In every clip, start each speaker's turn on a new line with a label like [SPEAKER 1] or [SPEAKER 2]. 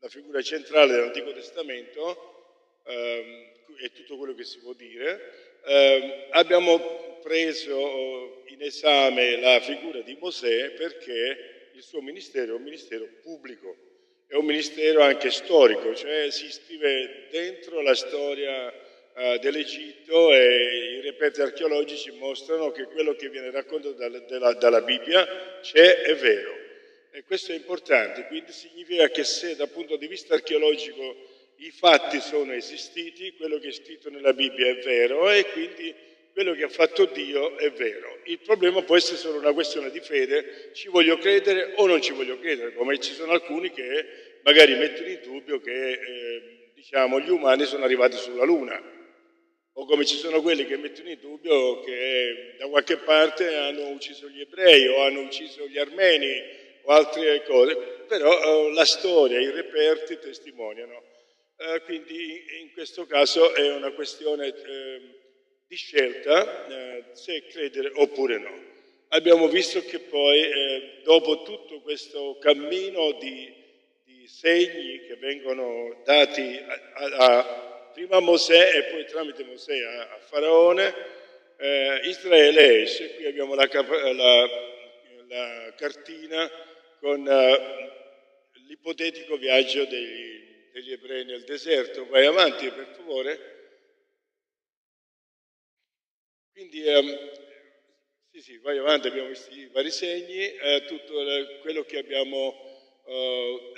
[SPEAKER 1] la figura centrale dell'Antico Testamento, è tutto quello che si può dire. Abbiamo preso in esame la figura di Mosè perché il suo ministero è un ministero pubblico, è un ministero anche storico, cioè si iscrive dentro la storia dell'Egitto, e i reperti archeologici mostrano che quello che viene raccontato dalla Bibbia è vero. E questo è importante, quindi significa che se dal punto di vista archeologico i fatti sono esistiti, quello che è scritto nella Bibbia è vero e quindi quello che ha fatto Dio è vero. Il problema può essere solo una questione di fede, ci voglio credere o non ci voglio credere, come ci sono alcuni che magari mettono in dubbio che gli umani sono arrivati sulla Luna, o come ci sono quelli che mettono in dubbio che da qualche parte hanno ucciso gli ebrei o hanno ucciso gli armeni o altre cose, però la storia, i reperti testimoniano. Quindi in questo caso è una questione di scelta se credere oppure no. Abbiamo visto che poi dopo tutto questo cammino di segni che vengono dati prima a Mosè e poi tramite Mosè a Faraone, Israele esce. Qui abbiamo la cartina con l'ipotetico viaggio degli ebrei nel deserto. Vai avanti, per favore. Quindi, sì, vai avanti, abbiamo visto i vari segni, tutto quello che abbiamo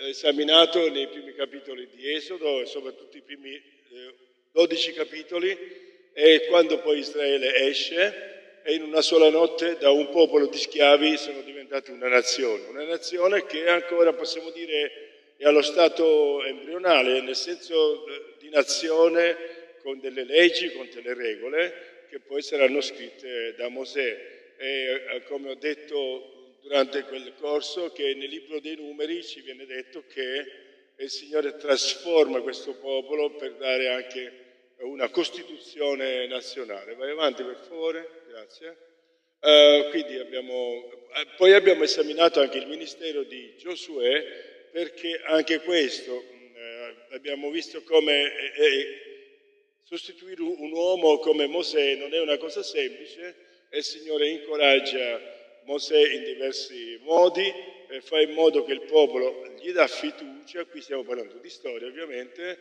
[SPEAKER 1] esaminato nei primi capitoli di Esodo, soprattutto i primi 12 capitoli, e quando poi Israele esce, e in una sola notte da un popolo di schiavi sono diventati una nazione che ancora possiamo dire è allo stato embrionale, nel senso di nazione con delle leggi, con delle regole che poi saranno scritte da Mosè. E come ho detto durante quel corso, che nel libro dei Numeri ci viene detto che il Signore trasforma questo popolo per dare anche una costituzione nazionale. Vai avanti, per favore, grazie. Quindi poi abbiamo esaminato anche il ministero di Giosuè, perché anche questo abbiamo visto come sostituire un uomo come Mosè non è una cosa semplice, e il Signore incoraggia Mosè in diversi modi, fa in modo che il popolo gli dà fiducia. Qui stiamo parlando di storia ovviamente,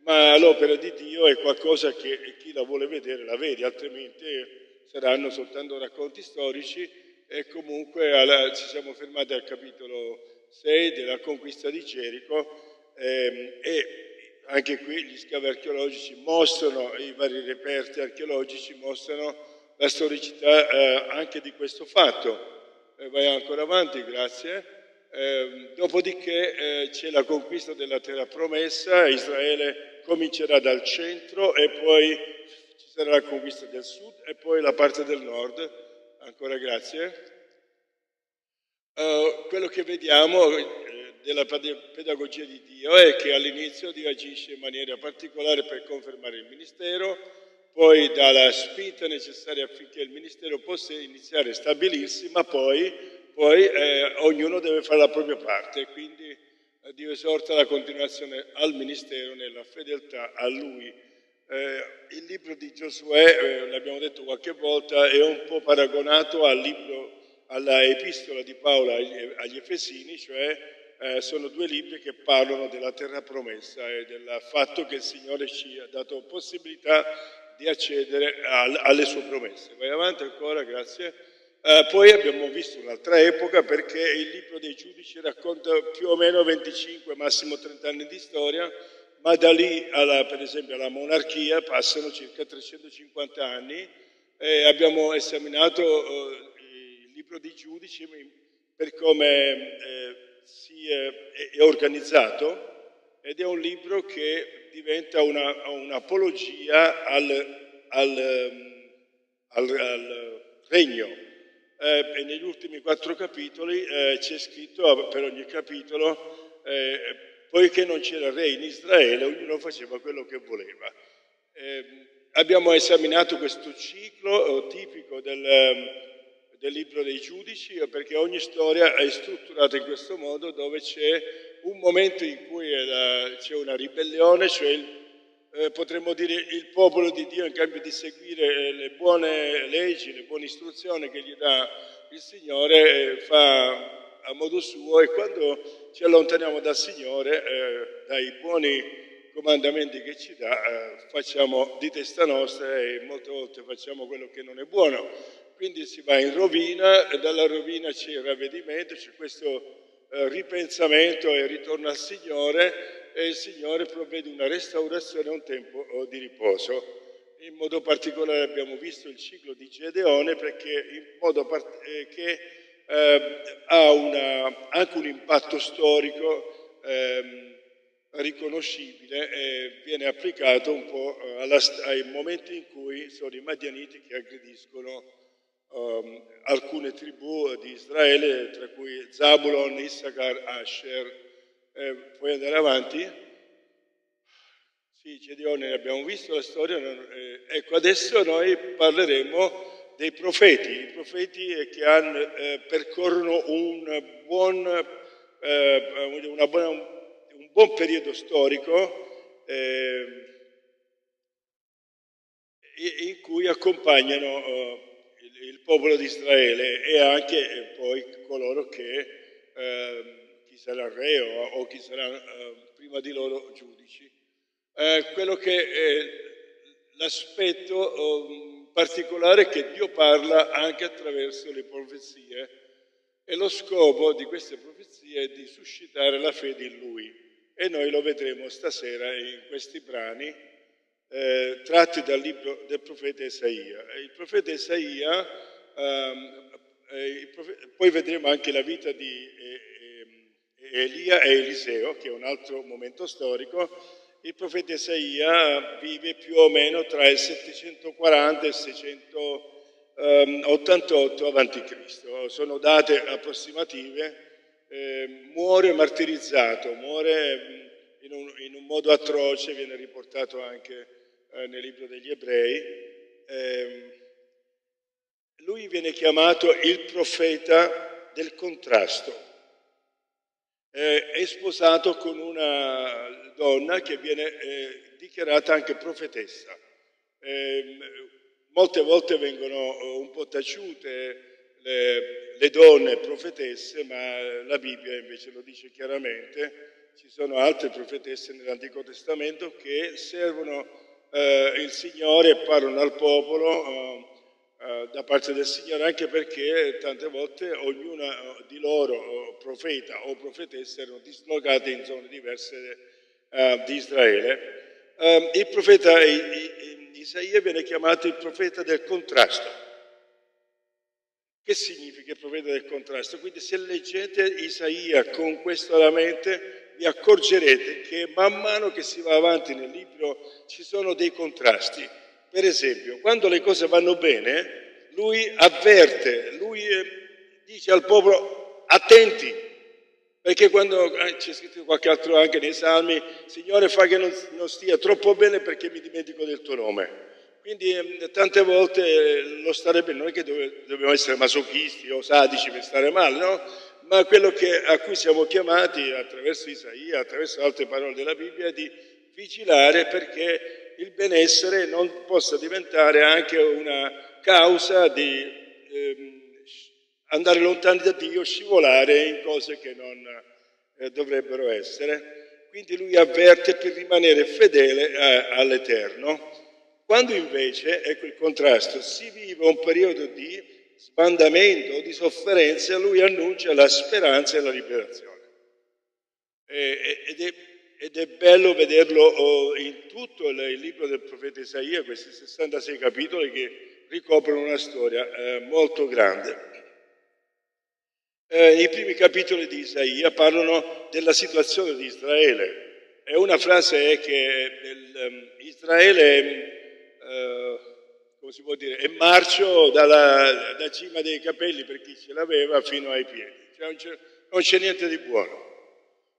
[SPEAKER 1] ma l'opera di Dio è qualcosa che chi la vuole vedere la vede, altrimenti saranno soltanto racconti storici. E comunque ci siamo fermati al capitolo 6 della conquista di Gerico, e anche qui gli scavi archeologici mostrano, i vari reperti archeologici mostrano la storicità anche di questo fatto. Vai ancora avanti, grazie. Dopodiché c'è la conquista della terra promessa. Israele comincerà dal centro e poi ci sarà la conquista del sud e poi la parte del nord. Ancora grazie. Quello che vediamo della pedagogia di Dio è che all'inizio Dio agisce in maniera particolare per confermare il ministero, poi dà la spinta necessaria affinché il ministero possa iniziare a stabilirsi, ma poi ognuno deve fare la propria parte, quindi Dio esorta la continuazione al ministero nella fedeltà a Lui. Il libro di Giosuè, l'abbiamo detto qualche volta, è un po' paragonato alla epistola di Paolo agli Efesini, cioè sono due libri che parlano della terra promessa e del fatto che il Signore ci ha dato possibilità di accedere alle sue promesse. Vai avanti ancora, grazie. Poi abbiamo visto un'altra epoca, perché il libro dei Giudici racconta più o meno 25, massimo 30 anni di storia, ma da lì, per esempio, alla monarchia passano circa 350 anni. Abbiamo esaminato il libro dei Giudici per come è organizzato, ed è un libro che diventa un'apologia al regno. E negli ultimi 4 capitoli c'è scritto per ogni capitolo, poiché non c'era re in Israele, ognuno faceva quello che voleva. Abbiamo esaminato questo ciclo tipico del libro dei Giudici, perché ogni storia è strutturata in questo modo, dove c'è un momento in cui c'è una ribellione, cioè potremmo dire il popolo di Dio, in cambio di seguire le buone leggi, le buone istruzioni che gli dà il Signore, fa a modo suo, e quando ci allontaniamo dal Signore, dai buoni comandamenti che ci dà, facciamo di testa nostra e molte volte facciamo quello che non è buono. Quindi si va in rovina, e dalla rovina c'è il ravvedimento, c'è questo ripensamento e ritorno al Signore, e il Signore provvede una restaurazione e un tempo di riposo. In modo particolare abbiamo visto il ciclo di Gedeone, perché ha anche un impatto storico riconoscibile, e viene applicato un po' ai momenti in cui sono i Madianiti che aggrediscono alcune tribù di Israele, tra cui Zabulon, Issachar, Asher. Puoi andare avanti? Sì, Gedeone, abbiamo visto la storia. Ecco, adesso noi parleremo dei profeti, i profeti che percorrono un buon periodo storico in cui accompagnano il popolo di Israele, e anche poi coloro che chi sarà re o chi sarà prima di loro giudici. Quello che è l'aspetto particolare è che Dio parla anche attraverso le profezie, e lo scopo di queste profezie è di suscitare la fede in Lui, e noi lo vedremo stasera in questi brani tratti dal libro del profeta Isaia. Il profeta Isaia, poi vedremo anche la vita di Elia e Eliseo, che è un altro momento storico. Il profeta Isaia vive più o meno tra il 740 e il 688 a.C. Sono date approssimative. Muore martirizzato, muore in un modo atroce, viene riportato anche nel libro degli Ebrei. Lui viene chiamato il profeta del contrasto. È sposato con una donna che viene dichiarata anche profetessa. Molte volte vengono un po' taciute le donne profetesse, ma la Bibbia invece lo dice chiaramente. Ci sono altre profetesse nell'Antico Testamento che servono il Signore e parlano al popolo da parte del Signore, anche perché tante volte ognuna di loro, profeta o profetessa, erano dislocate in zone diverse di Israele. Il profeta Isaia viene chiamato il profeta del contrasto. Che significa il profeta del contrasto? Quindi se leggete Isaia con questo alla mente, vi accorgerete che man mano che si va avanti nel libro ci sono dei contrasti. Per esempio, quando le cose vanno bene, lui avverte, lui dice al popolo: attenti, perché quando c'è scritto qualche altro anche nei Salmi: Signore, fa che non stia troppo bene perché mi dimentico del tuo nome. Quindi tante volte lo stare bene non è che dobbiamo essere masochisti o sadici per stare male, no? Ma quello a cui siamo chiamati attraverso Isaia, attraverso altre parole della Bibbia, è di vigilare perché il benessere non possa diventare anche una causa di andare lontani da Dio, scivolare in cose che non dovrebbero essere. Quindi lui avverte per rimanere fedele all'Eterno. Quando invece, ecco il contrasto, si vive un periodo di sbandamento o di sofferenza, lui annuncia la speranza e la liberazione. Ed è bello vederlo in tutto il libro del profeta Isaia, questi 66 capitoli che ricoprono una storia molto grande. I primi capitoli di Isaia parlano della situazione di Israele. E una frase è che Israele come si può dire, è marcio da cima dei capelli per chi ce l'aveva fino ai piedi. Cioè non c'è niente di buono.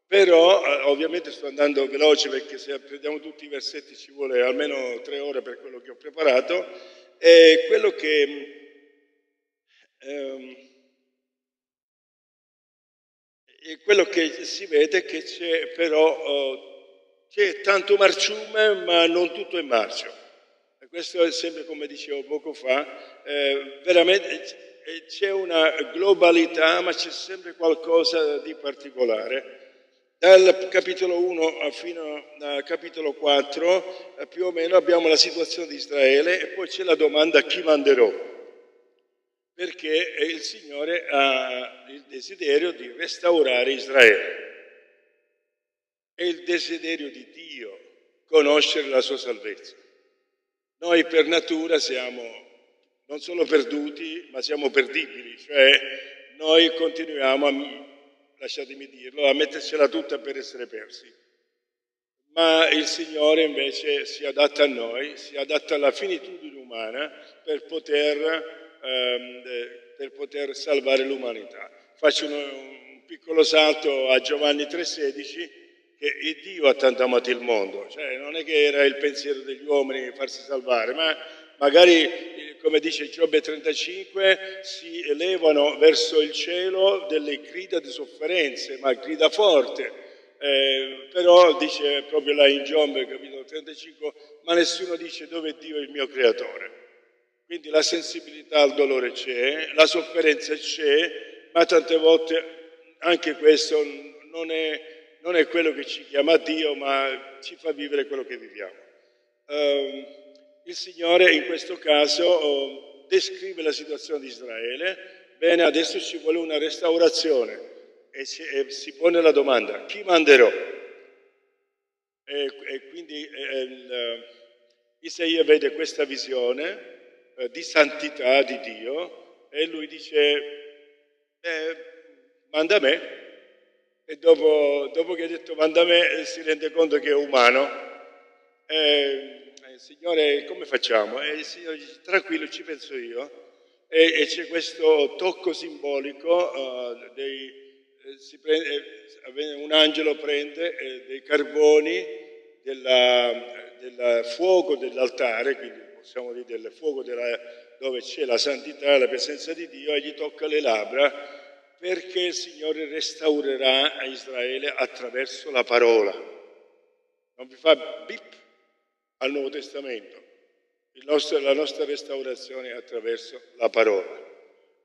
[SPEAKER 1] Però ovviamente sto andando veloce perché se prendiamo tutti i versetti ci vuole almeno 3 ore per quello che ho preparato. E quello che e quello che si vede è che c'è però c'è tanto marciume, ma non tutto è marcio. E questo è sempre, come dicevo poco fa, veramente c'è una globalità, ma c'è sempre qualcosa di particolare. Dal capitolo 1 fino al capitolo 4 più o meno abbiamo la situazione di Israele e poi c'è la domanda chi manderò? Perché il Signore ha il desiderio di restaurare Israele. È il desiderio di Dio conoscere la sua salvezza. Noi per natura siamo non solo perduti, ma siamo perdibili, cioè noi continuiamo, lasciatemi dirlo, a mettercela tutta per essere persi. Ma il Signore invece si adatta a noi, si adatta alla finitudine umana per poter salvare l'umanità. Faccio un piccolo salto a Giovanni 3,16, che Dio ha tanto amato il mondo, cioè non è che era il pensiero degli uomini farsi salvare, ma magari, come dice Giobbe 35, si elevano verso il cielo delle grida di sofferenze, ma grida forte. Però dice proprio là in Giobbe, capitolo 35, ma nessuno dice dove è Dio il mio creatore. Quindi la sensibilità al dolore c'è, la sofferenza c'è, ma tante volte anche questo non è quello che ci chiama Dio, ma ci fa vivere quello che viviamo. Il Signore in questo caso descrive la situazione di Israele. Bene, adesso ci vuole una restaurazione e si pone la domanda, chi manderò? E quindi Isaia vede questa visione di santità di Dio e lui dice, manda me. E dopo che ha detto manda me si rende conto che è umano. Signore, come facciamo? E il Signore dice, tranquillo, ci penso io. E c'è questo tocco simbolico un angelo prende dei carboni del fuoco dell'altare, quindi possiamo dire del fuoco dove c'è la santità, la presenza di Dio, e gli tocca le labbra, perché il Signore restaurerà a Israele attraverso la parola. Non vi fa bip al Nuovo Testamento? La nostra restaurazione è attraverso la parola.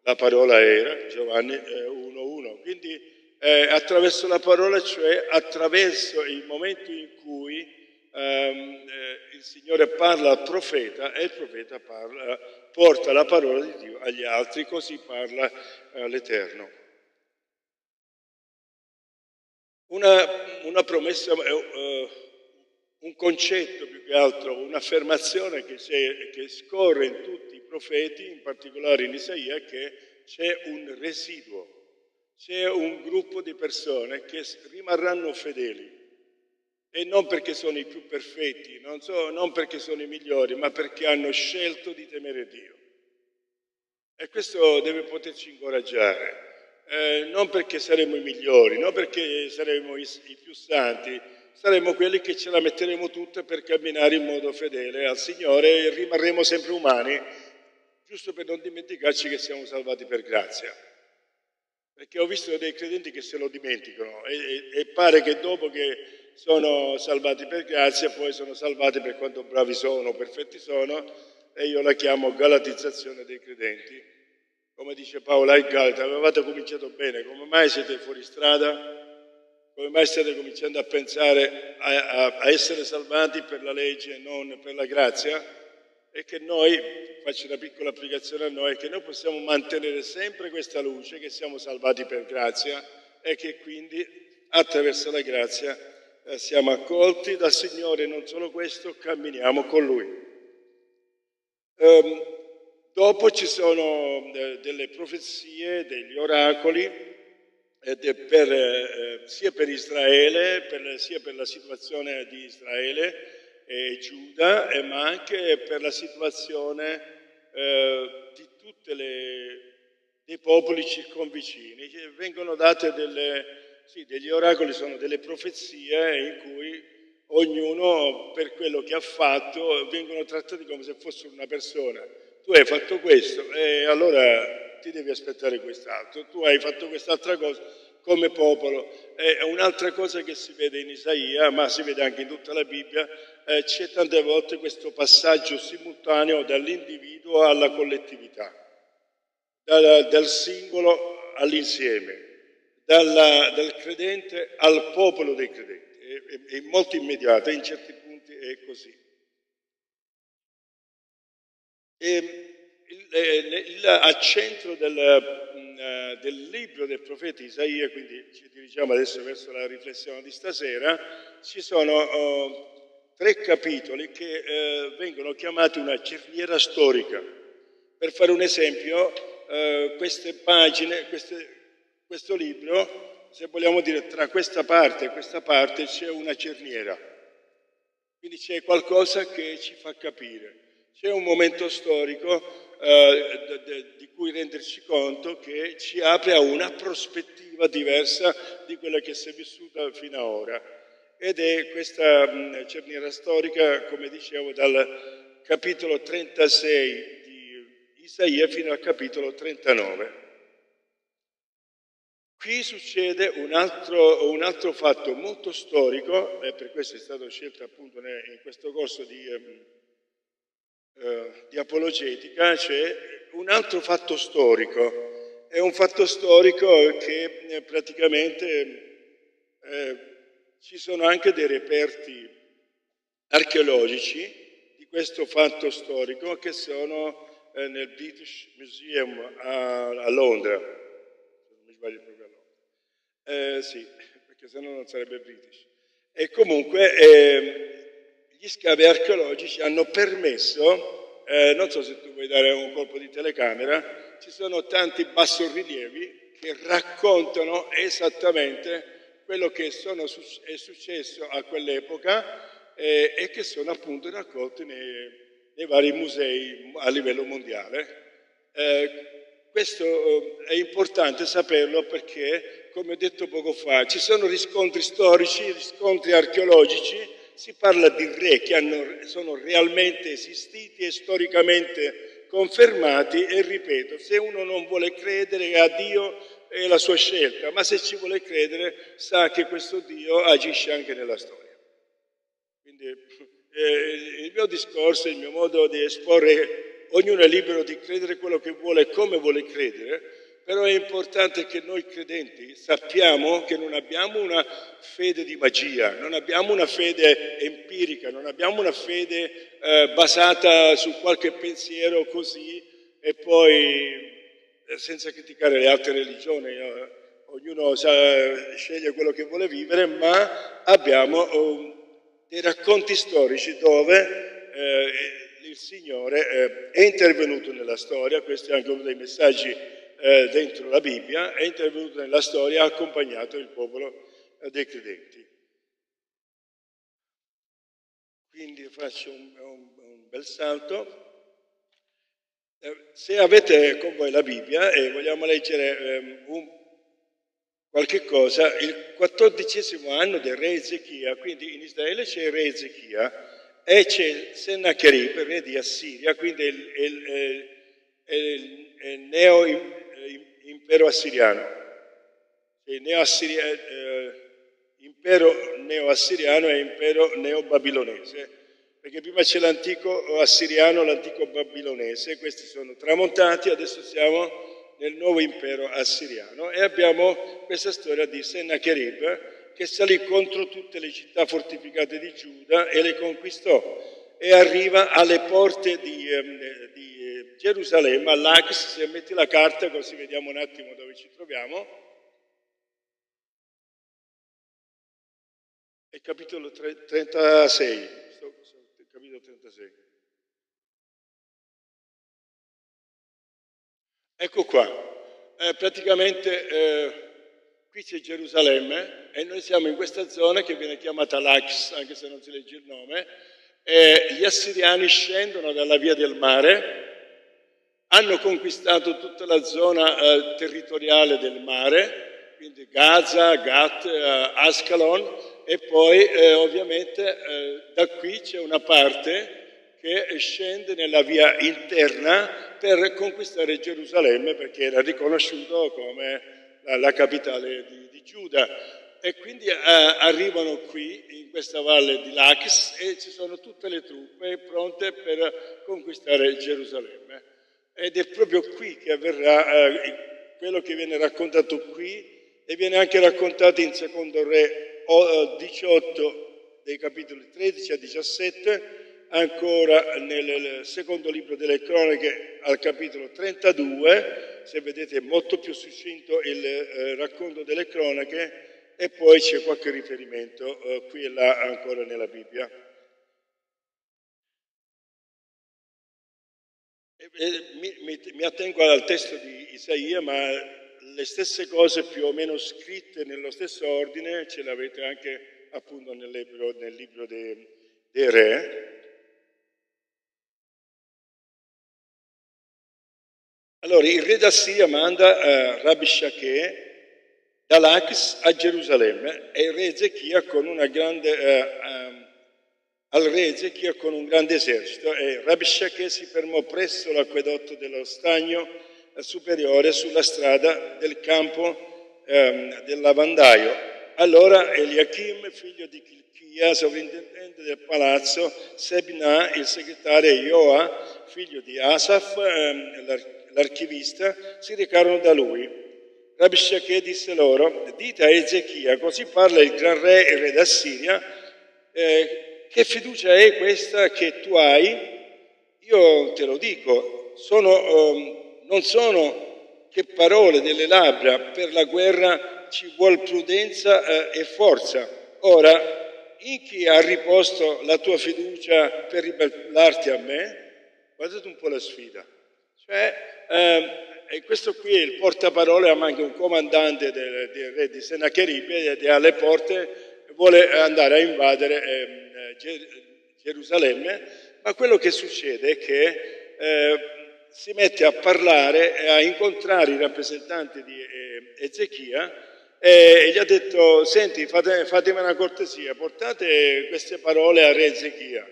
[SPEAKER 1] La parola era Giovanni 1,1. Quindi attraverso la parola, cioè attraverso il momento in cui il Signore parla al profeta e il profeta porta la parola di Dio agli altri, così parla l'Eterno. Una promessa, un concetto più che altro, un'affermazione che scorre in tutti i profeti, in particolare in Isaia, è che c'è un residuo, c'è un gruppo di persone che rimarranno fedeli. E non perché sono i più perfetti, non perché sono i migliori, ma perché hanno scelto di temere Dio. E questo deve poterci incoraggiare. Non perché saremo i migliori, non perché saremo i più santi, saremo quelli che ce la metteremo tutta per camminare in modo fedele al Signore e rimarremo sempre umani, giusto per non dimenticarci che siamo salvati per grazia. Perché ho visto dei credenti che se lo dimenticano e pare che dopo che sono salvati per grazia poi sono salvati per quanto bravi sono, perfetti sono, e io la chiamo galatizzazione dei credenti. Come dice Paolo ai Galati, avevate cominciato bene, come mai siete fuori strada? Come mai state cominciando a pensare a essere salvati per la legge e non per la grazia? E che noi, faccio una piccola applicazione a noi, che noi possiamo mantenere sempre questa luce, che siamo salvati per grazia e che quindi attraverso la grazia siamo accolti dal Signore, e non solo questo, camminiamo con Lui. Dopo ci sono delle profezie, degli oracoli, sia per Israele, sia per la situazione di Israele e Giuda, ma anche per la situazione di tutti dei popoli circonvicini. Vengono date degli oracoli, sono delle profezie in cui ognuno per quello che ha fatto vengono trattati come se fossero una persona. Tu hai fatto questo e allora ti devi aspettare quest'altro. Tu hai fatto quest'altra cosa come popolo. È un'altra cosa che si vede in Isaia, ma si vede anche in tutta la Bibbia, c'è tante volte questo passaggio simultaneo dall'individuo alla collettività, dal singolo all'insieme, dal credente al popolo dei credenti. È molto immediata, in certi punti è così. Al centro del libro del profeta Isaia, quindi ci dirigiamo adesso verso la riflessione di stasera, ci sono 3 capitoli che vengono chiamati una cerniera storica. Per fare un esempio, queste pagine, questo libro, se vogliamo dire tra questa parte e questa parte c'è una cerniera, quindi c'è qualcosa che ci fa capire. C'è un momento storico di cui renderci conto che ci apre a una prospettiva diversa di quella che si è vissuta fino ad ora. Ed è questa cerniera storica, come dicevo, dal capitolo 36 di Isaia fino al capitolo 39. Qui succede un altro fatto molto storico, e per questo è stato scelto appunto in questo corso di apologetica, cioè un altro fatto storico. È un fatto storico che praticamente ci sono anche dei reperti archeologici di questo fatto storico che sono nel British Museum a Londra, se non mi sbaglio proprio a Londra. Sì, perché sennò non sarebbe British. E comunque gli scavi archeologici hanno permesso, non so se tu vuoi dare un colpo di telecamera, ci sono tanti bassorilievi che raccontano esattamente quello che è successo a quell'epoca e che sono appunto raccolti nei vari musei a livello mondiale. Questo è importante saperlo perché, come ho detto poco fa, ci sono riscontri storici, riscontri archeologici. Si parla di re che sono realmente esistiti e storicamente confermati e ripeto, se uno non vuole credere a Dio è la sua scelta, ma se ci vuole credere sa che questo Dio agisce anche nella storia. Quindi il mio discorso, il mio modo di esporre, ognuno è libero di credere quello che vuole e come vuole credere, però è importante che noi credenti sappiamo che non abbiamo una fede di magia, non abbiamo una fede empirica, non abbiamo una fede basata su qualche pensiero così e poi senza criticare le altre religioni, ognuno sceglie quello che vuole vivere, ma abbiamo dei racconti storici dove il Signore è intervenuto nella storia, questo è anche uno dei messaggi dentro la Bibbia, è intervenuto nella storia, ha accompagnato il popolo dei credenti. Quindi faccio un bel salto. Se avete con voi la Bibbia e vogliamo leggere qualche cosa, il 14° anno del re Ezechia, quindi in Israele c'è il re Ezechia e c'è Sennacherib, re di Assiria, quindi il neo-impero assiriano. Impero neo-assiriano e impero neo-babilonese, perché prima c'è l'antico assiriano, l'antico babilonese, questi sono tramontati, adesso siamo nel nuovo impero assiriano e abbiamo questa storia di Sennacherib che salì contro tutte le città fortificate di Giuda e le conquistò e arriva alle porte di Gerusalemme, all'Ax, se metti la carta così vediamo un attimo dove ci troviamo. È capitolo 36, capitolo 36. Ecco qua, praticamente qui c'è Gerusalemme e noi siamo in questa zona che viene chiamata Lax, anche se non si legge il nome, e gli assiriani scendono dalla via del mare, hanno conquistato tutta la zona territoriale del mare, quindi Gaza, Gat, Ascalon, e poi ovviamente da qui c'è una parte che scende nella via interna per conquistare Gerusalemme perché era riconosciuto come la capitale di Giuda. E quindi arrivano qui, in questa valle di Lachis, e ci sono tutte le truppe pronte per conquistare Gerusalemme. Ed è proprio qui che avverrà quello che viene raccontato qui, e viene anche raccontato in Secondo Re 18, dei capitoli 13 a 17, ancora nel secondo libro delle Cronache al capitolo 32, se vedete è molto più succinto il racconto delle Cronache, e poi c'è qualche riferimento qui e là ancora nella Bibbia. Mi attengo al testo di Isaia, ma le stesse cose più o meno scritte nello stesso ordine ce l'avete anche appunto nel libro dei Re. Allora, il re d'Assiria manda Rabbi Shakeh da Lachis a Gerusalemme, e il re Ezechia con una grande... al re Ezechia con un grande esercito, e Rabbi Shakeh si fermò presso l'acquedotto dello stagno superiore sulla strada del campo del lavandaio. Allora Eliachim, figlio di Chilchia, sovrintendente del palazzo, Sebna, il segretario, e Joa, figlio di Asaf, l'archivista, si recarono da lui. Rabbi Shakeh disse loro: dite a Ezechia, così parla il gran re e re d'Assiria, che fiducia è questa che tu hai? Io te lo dico, non sono che parole delle labbra, per la guerra ci vuol prudenza e forza. Ora, in chi ha riposto la tua fiducia per ribellarti a me? Guardate un po' la sfida. E questo qui è il portaparole, ma anche un comandante del re di Senacheribe, ed è alle porte, vuole andare a invadere Gerusalemme, ma quello che succede è che si mette a parlare, a incontrare i rappresentanti di Ezechia, e gli ha detto: senti, fatemi una cortesia, portate queste parole a re Ezechia.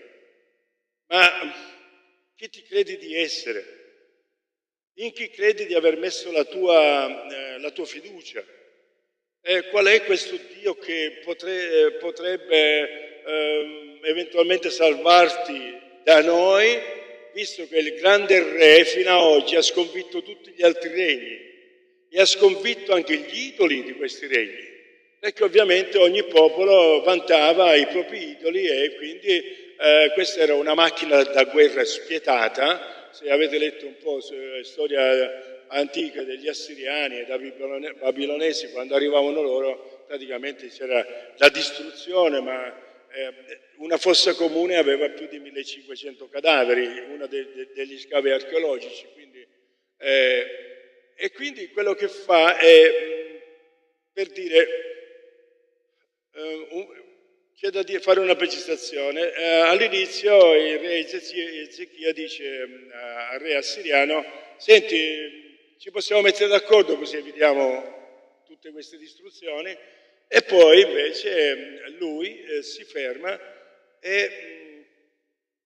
[SPEAKER 1] Ma chi ti credi di essere? In chi credi di aver messo la tua fiducia? Qual è questo Dio che potrebbe eventualmente salvarti da noi, visto che il grande re fino ad oggi ha sconfitto tutti gli altri regni e ha sconfitto anche gli idoli di questi regni? Perché ovviamente ogni popolo vantava i propri idoli, e quindi questa era una macchina da guerra spietata. Se avete letto un po' sulla storia antica degli assiriani e dei babilonesi, quando arrivavano loro praticamente c'era la distruzione, ma una fossa comune aveva più di 1500 cadaveri, uno degli scavi archeologici. E quindi quello che fa è, per dire, c'è da fare una precisazione. All'inizio il re Ezechia dice al re assiriano: senti, ci possiamo mettere d'accordo così evitiamo tutte queste distruzioni. E poi invece lui si ferma e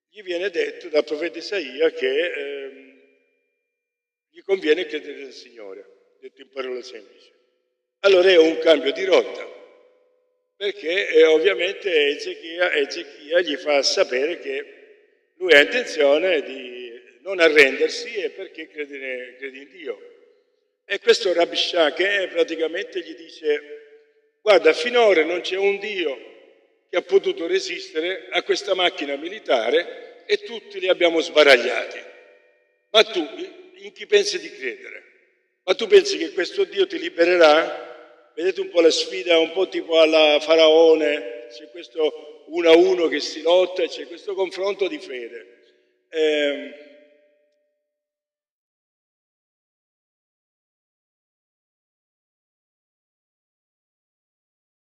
[SPEAKER 1] gli viene detto dal profeta Isaia che gli conviene credere nel Signore, detto in parole semplici. Allora è un cambio di rotta, perché ovviamente Ezechia gli fa sapere che lui ha intenzione di non arrendersi, e perché crede in Dio. E questo Rabbi Shakeh praticamente gli dice: guarda, finora non c'è un Dio che ha potuto resistere a questa macchina militare, e tutti li abbiamo sbaragliati. Ma tu in chi pensi di credere? Ma tu pensi che questo Dio ti libererà? Vedete un po' la sfida, un po' tipo alla Faraone, c'è questo 1-1 che si lotta, e c'è questo confronto di fede.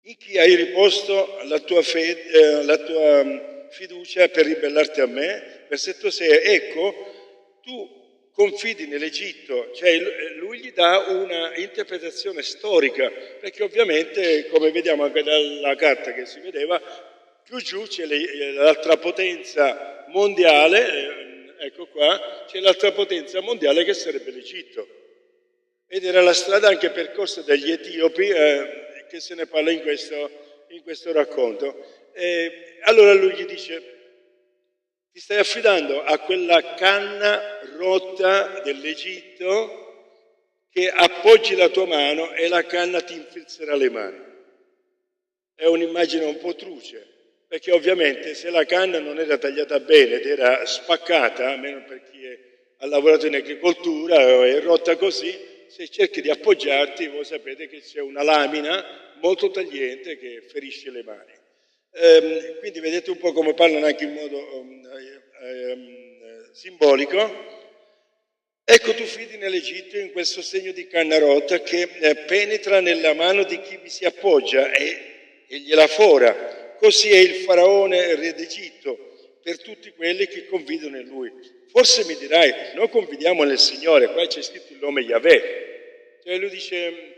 [SPEAKER 1] In chi hai riposto la tua fiducia per ribellarti a me? Versetto 6. Ecco, tu confidi nell'Egitto, cioè lui gli dà una interpretazione storica, perché ovviamente, come vediamo anche dalla carta che si vedeva, più giù c'è l'altra potenza mondiale, ecco qua, c'è l'altra potenza mondiale che sarebbe l'Egitto. ed era la strada anche percorsa dagli etiopi, che se ne parla in questo racconto. Allora lui gli dice: ti stai affidando a quella canna rotta dell'Egitto, che appoggi la tua mano e la canna ti infilzerà le mani. È un'immagine un po' truce, perché ovviamente se la canna non era tagliata bene ed era spaccata, almeno per chi ha lavorato in agricoltura, è rotta così, se cerchi di appoggiarti, voi sapete che c'è una lamina molto tagliente che ferisce le mani. Quindi vedete un po' come parlano anche in modo simbolico. Ecco, tu fidi nell'Egitto in questo segno di canna rotta che penetra nella mano di chi vi si appoggia e gliela fora. Così è il faraone, re d'Egitto, per tutti quelli che confidano in lui. Forse mi dirai, noi confidiamo nel Signore, qua c'è scritto il nome Yahweh. Cioè lui dice: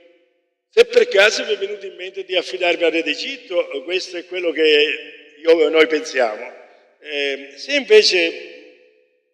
[SPEAKER 1] se per caso vi è venuto in mente di affidarvi al re d'Egitto, questo è quello che noi pensiamo. Se invece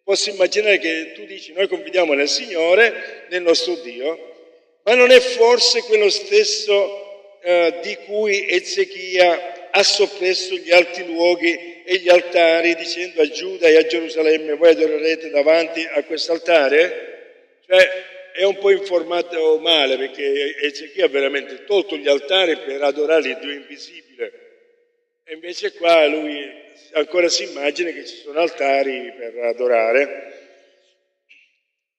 [SPEAKER 1] posso immaginare che tu dici: noi confidiamo nel Signore, nel nostro Dio, ma non è forse quello stesso di cui Ezechia ha soppresso gli alti luoghi e gli altari, dicendo a Giuda e a Gerusalemme: voi adorerete davanti a quest'altare? Cioè è un po' informato male, perché Ezechia ha veramente tolto gli altari per adorare il Dio invisibile, e invece qua lui ancora si immagina che ci sono altari per adorare.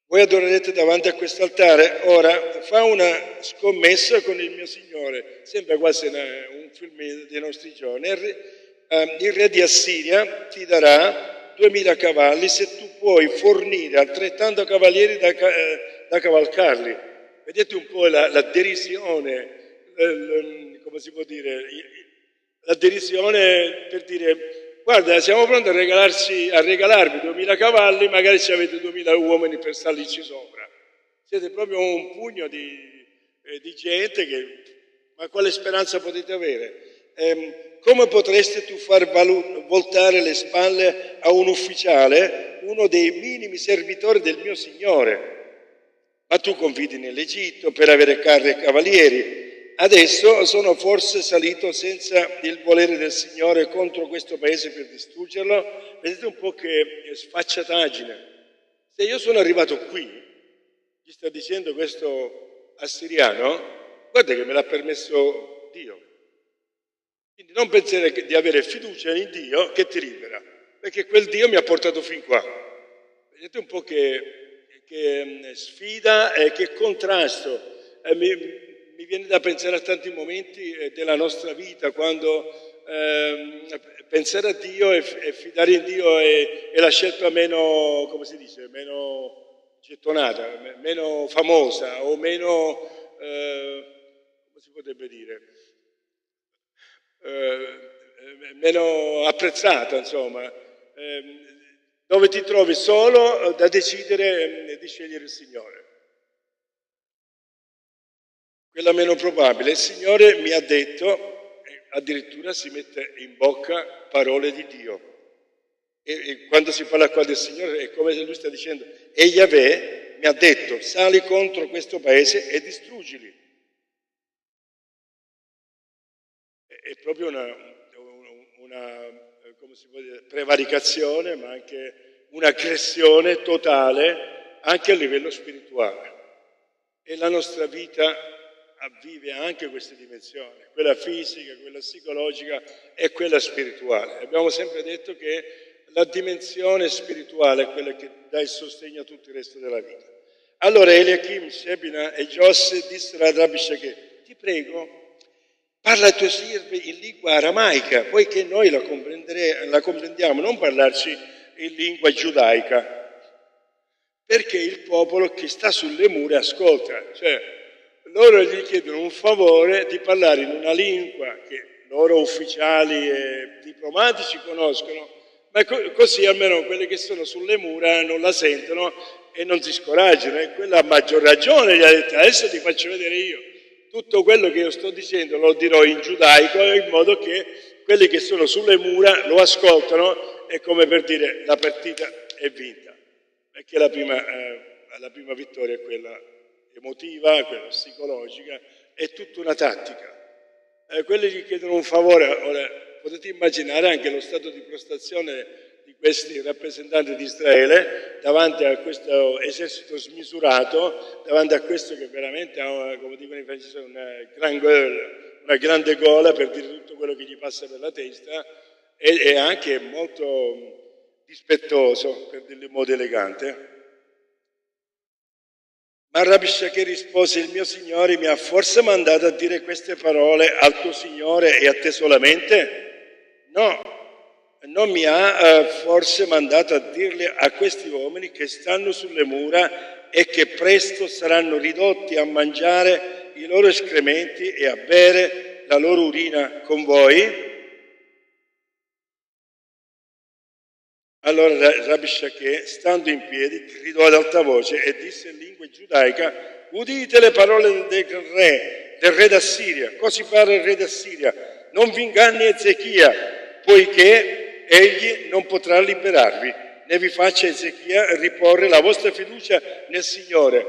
[SPEAKER 1] Voi adorerete davanti a quest'altare? Ora fa una scommessa con il mio Signore, sembra quasi un film dei nostri giorni. Il re di Assiria ti darà 2000 cavalli se tu puoi fornire altrettanto cavalieri da cavalcarli. Vedete un po' la derisione, come si può dire, la derisione per dire: guarda, siamo pronti a regalarvi 2000 cavalli, magari ci avete 2000 uomini per salirci sopra. Siete proprio un pugno di gente ma quale speranza potete avere? Come potreste tu far voltare le spalle a un ufficiale, uno dei minimi servitori del mio Signore? Ma tu confidi nell'Egitto per avere carri e cavalieri. Adesso sono forse salito senza il volere del Signore contro questo paese per distruggerlo? Vedete un po' che sfacciataggine. Se io sono arrivato qui, gli sta dicendo questo assiriano, guarda che me l'ha permesso Dio. Quindi non pensare di avere fiducia in Dio che ti libera, perché quel Dio mi ha portato fin qua. Vedete un po' che sfida e che contrasto. Mi viene da pensare a tanti momenti della nostra vita, quando pensare a Dio e fidare in Dio è la scelta meno, come si dice, meno gettonata, meno famosa o meno, come si potrebbe dire, meno apprezzata, insomma, dove ti trovi solo da decidere di scegliere il Signore. Quella meno probabile. Il Signore mi ha detto, addirittura si mette in bocca parole di Dio. E quando si parla qua del Signore è come se lui sta dicendo: e Yahweh mi ha detto: sali contro questo paese e distruggili. È proprio una come si può dire, prevaricazione, ma anche un'aggressione totale anche a livello spirituale. E la nostra vita vive anche queste dimensioni, quella fisica, quella psicologica e quella spirituale. Abbiamo sempre detto che la dimensione spirituale è quella che dà il sostegno a tutto il resto della vita. Allora Eliachim, Shebina e Giossi dissero ad Rabbi Shakeh: ti prego, parla ai tuoi servi in lingua aramaica, poiché noi la comprendiamo, non parlarci in lingua giudaica, perché il popolo che sta sulle mura ascolta. Cioè, loro gli chiedono un favore di parlare in una lingua che loro ufficiali e diplomatici conoscono, ma così almeno quelli che sono sulle mura non la sentono e non si scoraggiano. E quella a maggior ragione gli ha detto: adesso ti faccio vedere io. Tutto quello che io sto dicendo lo dirò in giudaico, in modo che quelli che sono sulle mura lo ascoltano, e come per dire: la partita è vinta, perché la prima vittoria è emotiva, quella psicologica, è tutta una tattica. Quelli che chiedono un favore, ora potete immaginare anche lo stato di prostrazione di questi rappresentanti di Israele davanti a questo esercito smisurato, davanti a questo che veramente ha, come dicono i francesi, una grande gola per dire tutto quello che gli passa per la testa, e anche molto dispettoso, per dirlo in modo elegante. Ma Rabbi Shakeh rispose: il mio Signore mi ha forse mandato a dire queste parole al tuo Signore e a te solamente? No, non mi ha forse mandato a dirle a questi uomini che stanno sulle mura e che presto saranno ridotti a mangiare i loro escrementi e a bere la loro urina con voi? Allora Rabbi Shakeh, stando in piedi, gridò ad alta voce e disse in lingua giudaica: udite le parole del re d'Assiria. Così parla il re d'Assiria: non vi inganni Ezechia, poiché egli non potrà liberarvi, né vi faccia Ezechia riporre la vostra fiducia nel Signore,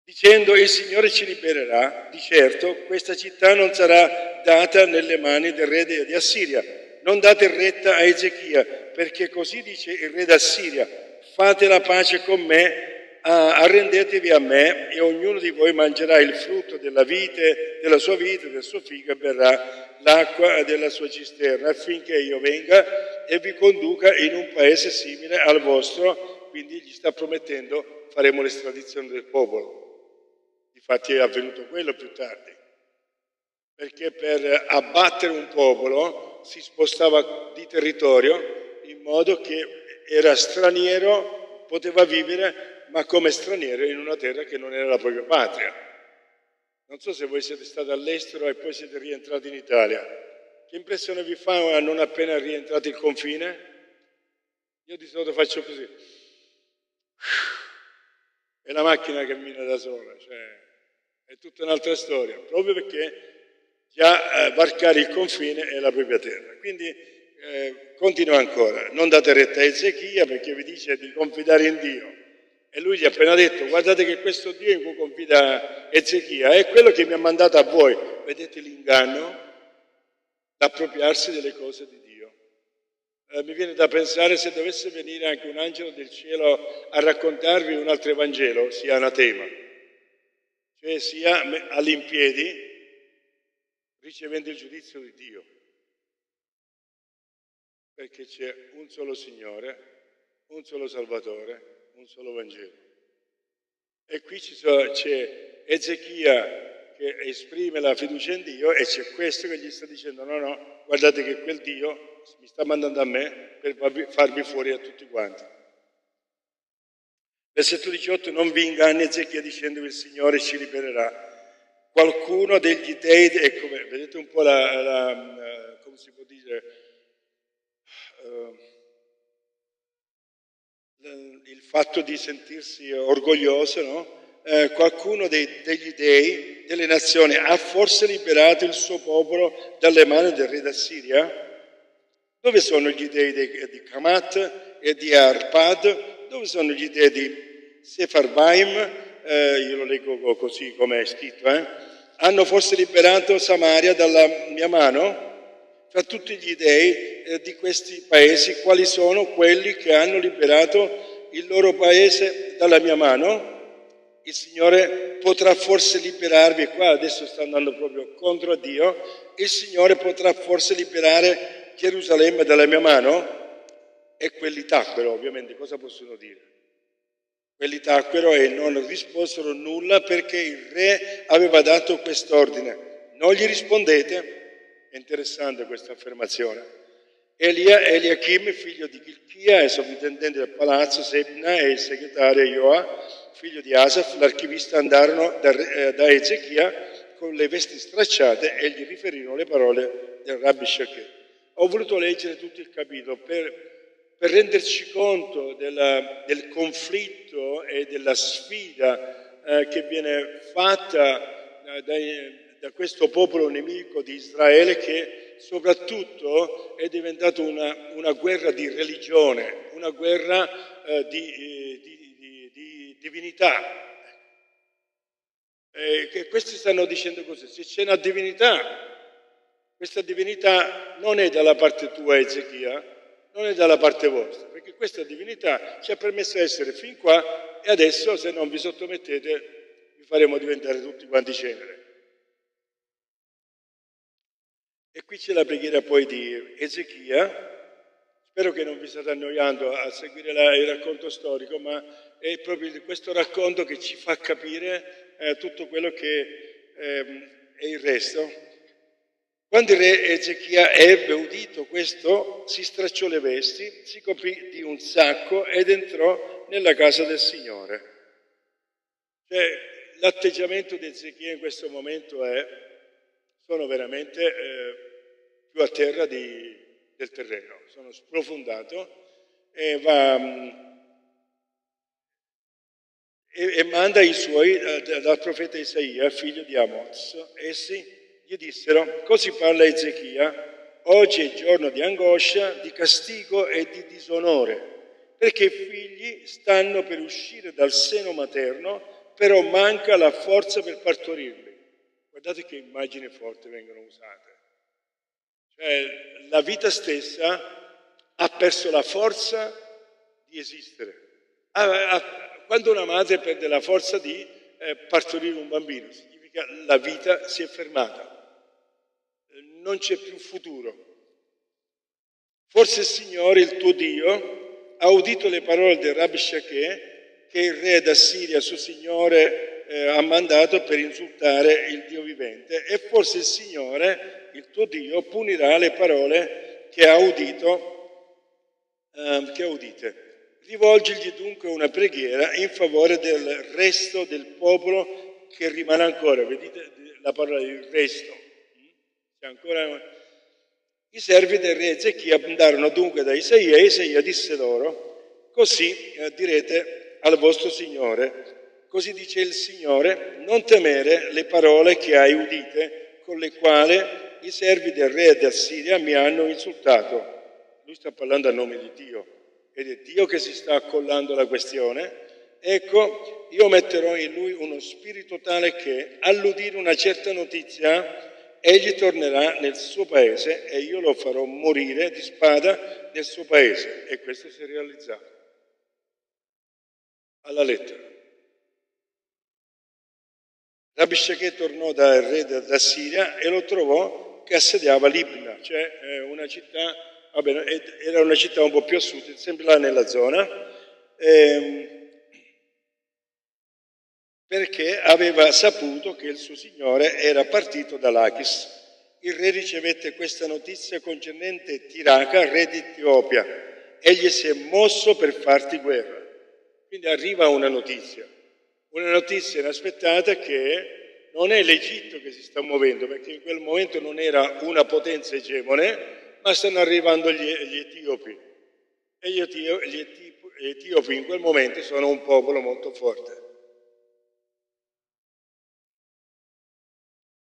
[SPEAKER 1] dicendo: il Signore ci libererà. Di certo questa città non sarà data nelle mani del re di Assiria. Non date retta a Ezechia, perché così dice il re d'Assiria: fate la pace con me, arrendetevi a me, e ognuno di voi mangerà il frutto della sua vite, del suo fico, e berrà l'acqua della sua cisterna, affinché io venga e vi conduca in un paese simile al vostro. Quindi gli sta promettendo: faremo l'estradizione del popolo. Difatti è avvenuto quello più tardi, perché per abbattere un popolo si spostava di territorio in modo che era straniero, poteva vivere, ma come straniero in una terra che non era la propria patria. Non so se voi siete stati all'estero e poi siete rientrati in Italia. Che impressione vi fa non appena rientrati il confine? Io di solito faccio così. E la macchina cammina da sola, cioè è tutta un'altra storia, proprio perché già varcare il confine è la propria terra. Quindi continua ancora: non date retta a Ezechia, perché vi dice di confidare in Dio. E lui gli ha appena detto: guardate che questo Dio in cui confida Ezechia è quello che mi ha mandato a voi. Vedete l'inganno? L'appropriarsi delle cose di Dio. Mi viene da pensare, se dovesse venire anche un angelo del cielo a raccontarvi un altro Evangelo, sia anatema, cioè sia all'impiedi, ricevendo il giudizio di Dio, perché c'è un solo Signore, un solo Salvatore, un solo Vangelo. E qui c'è Ezechia che esprime la fiducia in Dio, e c'è questo che gli sta dicendo: no, guardate che quel Dio mi sta mandando a me per farvi fuori a tutti quanti. Versetto 18: non vi inganni Ezechia dicendo che il Signore ci libererà. Qualcuno degli dei, ecco, vedete un po' come si può dire, il fatto di sentirsi orgoglioso, no? Qualcuno degli dei, delle nazioni, ha forse liberato il suo popolo dalle mani del re d'Assiria? Dove sono gli dei di Kamat e di Arpad? Dove sono gli dei di Sepharvaim? Io lo leggo così come è scritto. Hanno forse liberato Samaria dalla mia mano? Fra tutti gli dei di questi paesi, quali sono quelli che hanno liberato il loro paese dalla mia mano? Il Signore potrà forse liberarvi, e qua adesso sta andando proprio contro Dio, il Signore potrà forse liberare Gerusalemme dalla mia mano? E quelli tacquero, ovviamente. Cosa possono dire? Quelli tacquero e non risposero nulla, perché il re aveva dato quest'ordine: non gli rispondete. È interessante questa affermazione. Eliachim, figlio di Chilchia, e sovrintendente del palazzo, Sebna e il segretario Joa, figlio di Asaf, l'archivista, andarono da Ezechia con le vesti stracciate e gli riferirono le parole del Rabbi Shakeh. Ho voluto leggere tutto il capitolo per renderci conto del conflitto e della sfida che viene fatta da questo popolo nemico di Israele, che soprattutto è diventato una guerra di religione, una guerra di divinità. Che questi stanno dicendo così: se c'è una divinità, questa divinità non è dalla parte tua, Ezechia, non è dalla parte vostra, perché questa divinità ci ha permesso di essere fin qua e adesso, se non vi sottomettete, vi faremo diventare tutti quanti cenere. E qui c'è la preghiera poi di Ezechia. Spero che non vi state annoiando a seguire il racconto storico, ma è proprio questo racconto che ci fa capire tutto quello che è il resto. Quando il re Ezechia ebbe udito questo, si stracciò le vesti, si coprì di un sacco ed entrò nella casa del Signore. Cioè, l'atteggiamento di Ezechia in questo momento sono veramente più a terra del terreno, sono sprofondato e manda i suoi dal profeta Isaia, figlio di Amoz. Essi gli dissero: così parla Ezechia, oggi è giorno di angoscia, di castigo e di disonore, perché i figli stanno per uscire dal seno materno, però manca la forza per partorirli. Guardate che immagini forti vengono usate. Cioè, la vita stessa ha perso la forza di esistere. Quando una madre perde la forza di partorire un bambino, significa che la vita si è fermata. Non c'è più futuro. Forse il Signore, il tuo Dio, ha udito le parole del Rabshakeh che il re d'Assiria, suo Signore, ha mandato per insultare il Dio vivente, e forse il Signore, il tuo Dio, punirà le parole che ha udite. Rivolgigli dunque una preghiera in favore del resto del popolo che rimane ancora. Vedete la parola del resto. I servi del re Ezechia andarono dunque da Isaia e Isaia disse loro: così direte al vostro Signore, così dice il Signore, non temere le parole che hai udite, con le quali i servi del re d'Assiria mi hanno insultato. Lui sta parlando a nome di Dio, ed è Dio che si sta accollando la questione. Ecco, io metterò in lui uno spirito tale che, all'udire una certa notizia, egli tornerà nel suo paese e io lo farò morire di spada nel suo paese. E questo si è realizzato alla lettera. Rabshakeh tornò dal re d'Assiria e lo trovò che assediava Libna, cioè una città, era una città un po' più a sud, sempre là nella zona, perché aveva saputo che il suo signore era partito da Lachis. Il re ricevette questa notizia concernente Tiraca, re di Etiopia. Egli si è mosso per farti guerra. Quindi arriva una notizia inaspettata, che non è l'Egitto che si sta muovendo, perché in quel momento non era una potenza egemone, ma stanno arrivando gli etiopi. E gli etiopi in quel momento sono un popolo molto forte.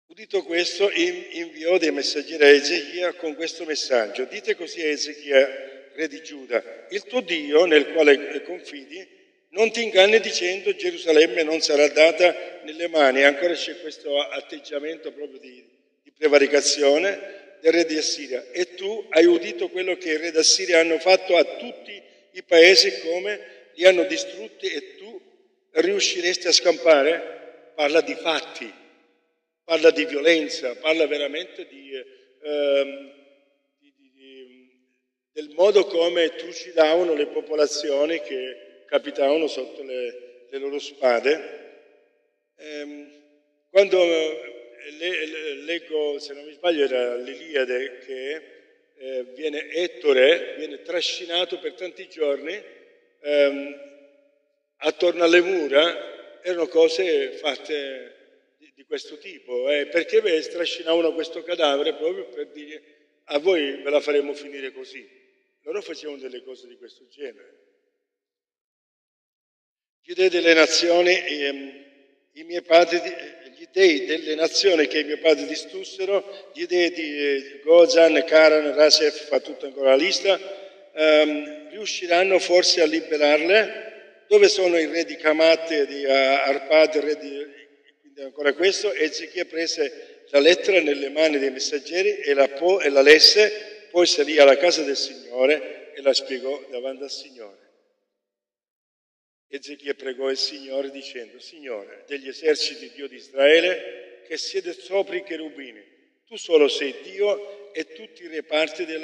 [SPEAKER 1] Udito questo, inviò dei messaggeri a Ezechia con questo messaggio: dite così a Ezechia, re di Giuda, il tuo Dio nel quale confidi non ti inganni dicendo Gerusalemme non sarà data nelle mani. Ancora c'è questo atteggiamento proprio di prevaricazione del re di Assiria. E tu hai udito quello che i re d'Assiria hanno fatto a tutti i paesi, come li hanno distrutti, e tu riusciresti a scampare? Parla di fatti, parla di violenza, parla veramente del modo come trucidavano le popolazioni che capitavano sotto le loro spade. Quando leggo, se non mi sbaglio era l'Iliade, che Ettore viene trascinato per tanti giorni attorno alle mura, erano cose fatte di questo tipo, perché trascinavano questo cadavere proprio per dire: a voi ve la faremo finire così. Loro facevano delle cose di questo genere. Gli dei delle nazioni, gli dei delle nazioni che i miei padri distrussero, gli dei di Gozan, Karan, Rasef, fa tutta ancora la lista, riusciranno forse a liberarle? Dove sono i re di Camat, di Arpad, quindi ancora questo? Ezechia prese la lettera nelle mani dei messaggeri e la lesse, poi salì alla casa del Signore e la spiegò davanti al Signore. Ezechia pregò il Signore dicendo: Signore degli eserciti, Dio di Israele, che siede sopra i cherubini, tu solo sei Dio e tutti i reparti di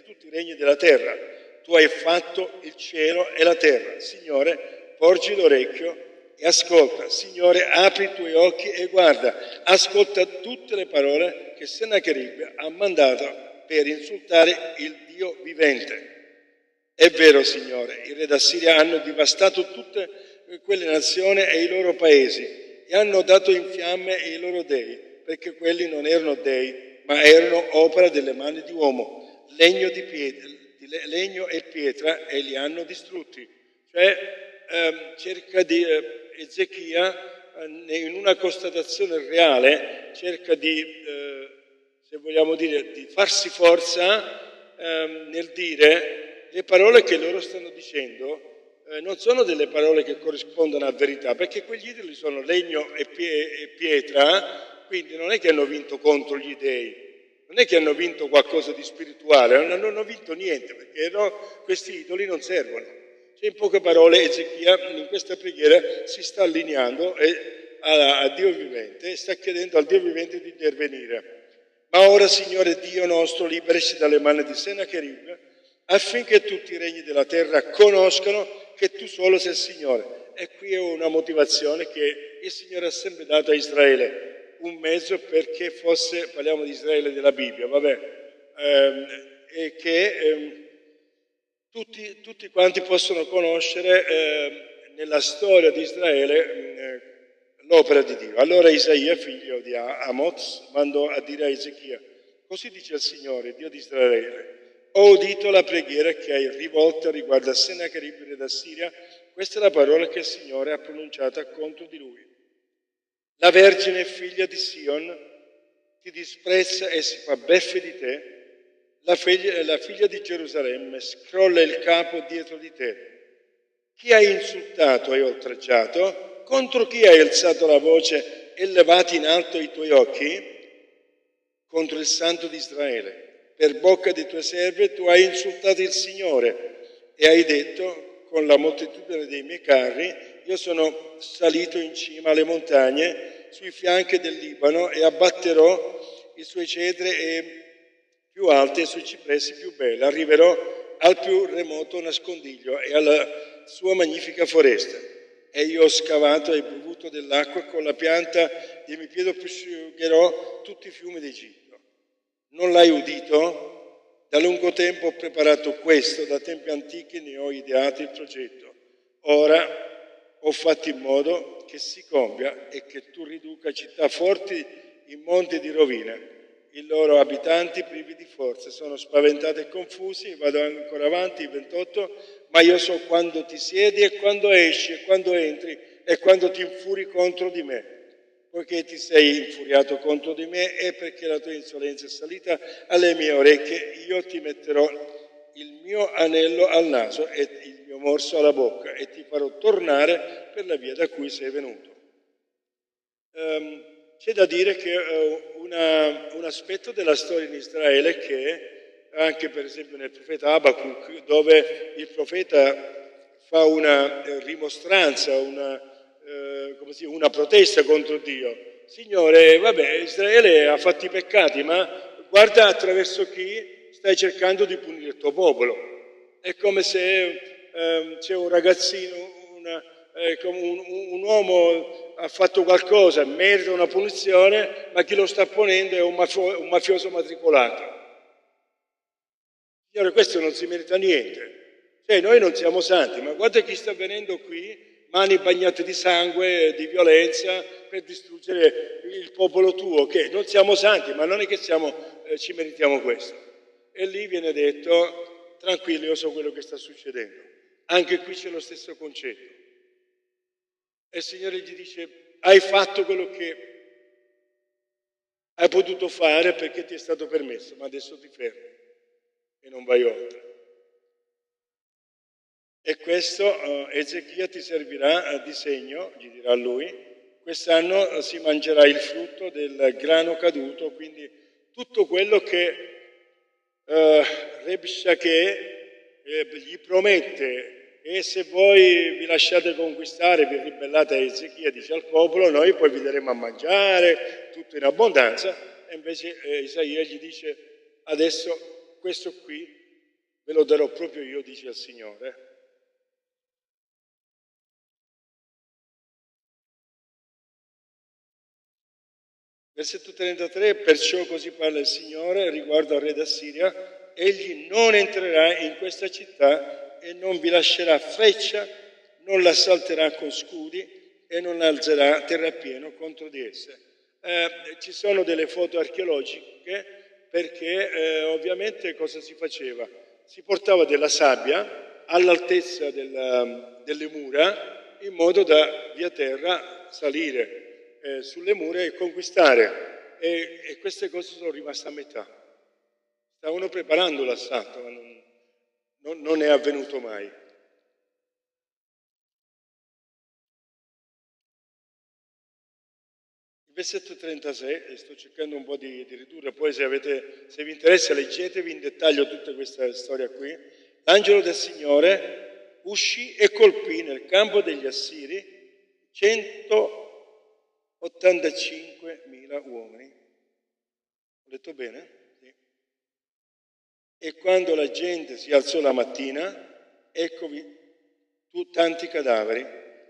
[SPEAKER 1] tutti i regni della terra. Tu hai fatto il cielo e la terra. Signore, porgi l'orecchio e ascolta. Signore, apri i tuoi occhi e guarda. Ascolta tutte le parole che Sennacherib ha mandato per insultare il Dio vivente. È vero, Signore, i re d'Assiria hanno devastato tutte quelle nazioni e i loro paesi e hanno dato in fiamme i loro dei, perché quelli non erano dei, ma erano opera delle mani di uomo, legno e pietra, e li hanno distrutti. Cioè, cerca di Ezechia, in una constatazione reale, cerca di, se vogliamo dire, di farsi forza nel dire: le parole che loro stanno dicendo non sono delle parole che corrispondono a verità, perché quegli idoli sono legno e pietra, quindi non è che hanno vinto contro gli dei, non è che hanno vinto qualcosa di spirituale, non hanno vinto niente, perché questi idoli non servono. Cioè, in poche parole, Ezechia in questa preghiera si sta allineando a Dio vivente e sta chiedendo al Dio vivente di intervenire. Ma ora, Signore Dio nostro, liberaci dalle mani di Sennacherib, affinché tutti i regni della terra conoscano che tu solo sei il Signore. E qui è una motivazione che il Signore ha sempre dato a Israele, un mezzo perché fosse, parliamo di Israele della Bibbia, e che tutti quanti possono conoscere nella storia di Israele l'opera di Dio. Allora Isaia, figlio di Amoz, mandò a dire a Ezechia: così dice il Signore, Dio di Israele: ho udito la preghiera che hai rivolta riguardo a Sennacherib re d'Assiria. Questa è la parola che il Signore ha pronunciata contro di lui. La Vergine figlia di Sion ti disprezza e si fa beffe di te. La figlia di Gerusalemme scrolla il capo dietro di te. Chi hai insultato e oltraggiato? Contro chi hai alzato la voce e levati in alto i tuoi occhi? Contro il Santo di Israele. Per bocca di tue serve tu hai insultato il Signore e hai detto: con la moltitudine dei miei carri io sono salito in cima alle montagne, sui fianchi del Libano, e abbatterò i suoi cedri più alti e i suoi cipressi più belli. Arriverò al più remoto nascondiglio e alla sua magnifica foresta. E io ho scavato e bevuto dell'acqua, con la pianta dei miei piedi prosciugherò tutti i fiumi d'Egitto. Non l'hai udito? Da lungo tempo ho preparato questo, da tempi antichi ne ho ideato il progetto. Ora ho fatto in modo che si compia e che tu riduca città forti in monti di rovine. I loro abitanti, privi di forze, sono spaventati e confusi. Vado ancora avanti, 28. Ma io so quando ti siedi e quando esci e quando entri e quando ti infuri contro di me. Poiché ti sei infuriato contro di me e perché la tua insolenza è salita alle mie orecchie, io ti metterò il mio anello al naso e il mio morso alla bocca e ti farò tornare per la via da cui sei venuto. C'è da dire che un aspetto della storia in Israele è che, anche per esempio nel profeta Abacuc, dove il profeta fa una rimostranza, una protesta contro Dio. Signore, Israele ha fatto i peccati, ma guarda attraverso chi stai cercando di punire il tuo popolo. È come se c'è un ragazzino, un uomo ha fatto qualcosa, merita una punizione, ma chi lo sta ponendo è un mafioso matricolato. Signore, questo non si merita niente. Cioè, noi non siamo santi, ma guarda chi sta venendo qui, mani bagnate di sangue, di violenza, per distruggere il popolo tuo, che non siamo santi, ma non è che ci meritiamo questo. E lì viene detto: tranquillo, io so quello che sta succedendo. Anche qui c'è lo stesso concetto. E il Signore gli dice: hai fatto quello che hai potuto fare perché ti è stato permesso, ma adesso ti fermi e non vai oltre. E questo Ezechia ti servirà di segno, gli dirà lui, quest'anno si mangerà il frutto del grano caduto, quindi tutto quello che Rebshakeh gli promette, e se voi vi lasciate conquistare, vi ribellate a Ezechia, dice al popolo, noi poi vi daremo a mangiare, tutto in abbondanza, e invece Isaia gli dice, adesso questo qui ve lo darò proprio io, dice il Signore. Versetto 33, perciò così parla il Signore riguardo al re d'Assiria, egli non entrerà in questa città e non vi lascerà freccia, non l'assalterà con scudi e non alzerà terrapieno contro di esse. Ci sono delle foto archeologiche perché ovviamente cosa si faceva? Si portava della sabbia all'altezza delle mura in modo da via terra salire sulle mura e conquistare, e queste cose sono rimaste a metà. Stavano preparando l'assalto, ma non è avvenuto mai. Il versetto 36, sto cercando un po' di ridurre, poi se vi interessa leggetevi in dettaglio tutta questa storia qui. L'angelo del Signore uscì e colpì nel campo degli Assiri 185.000 uomini. Ho detto bene? Sì. E quando la gente si alzò la mattina, eccovi tanti cadaveri.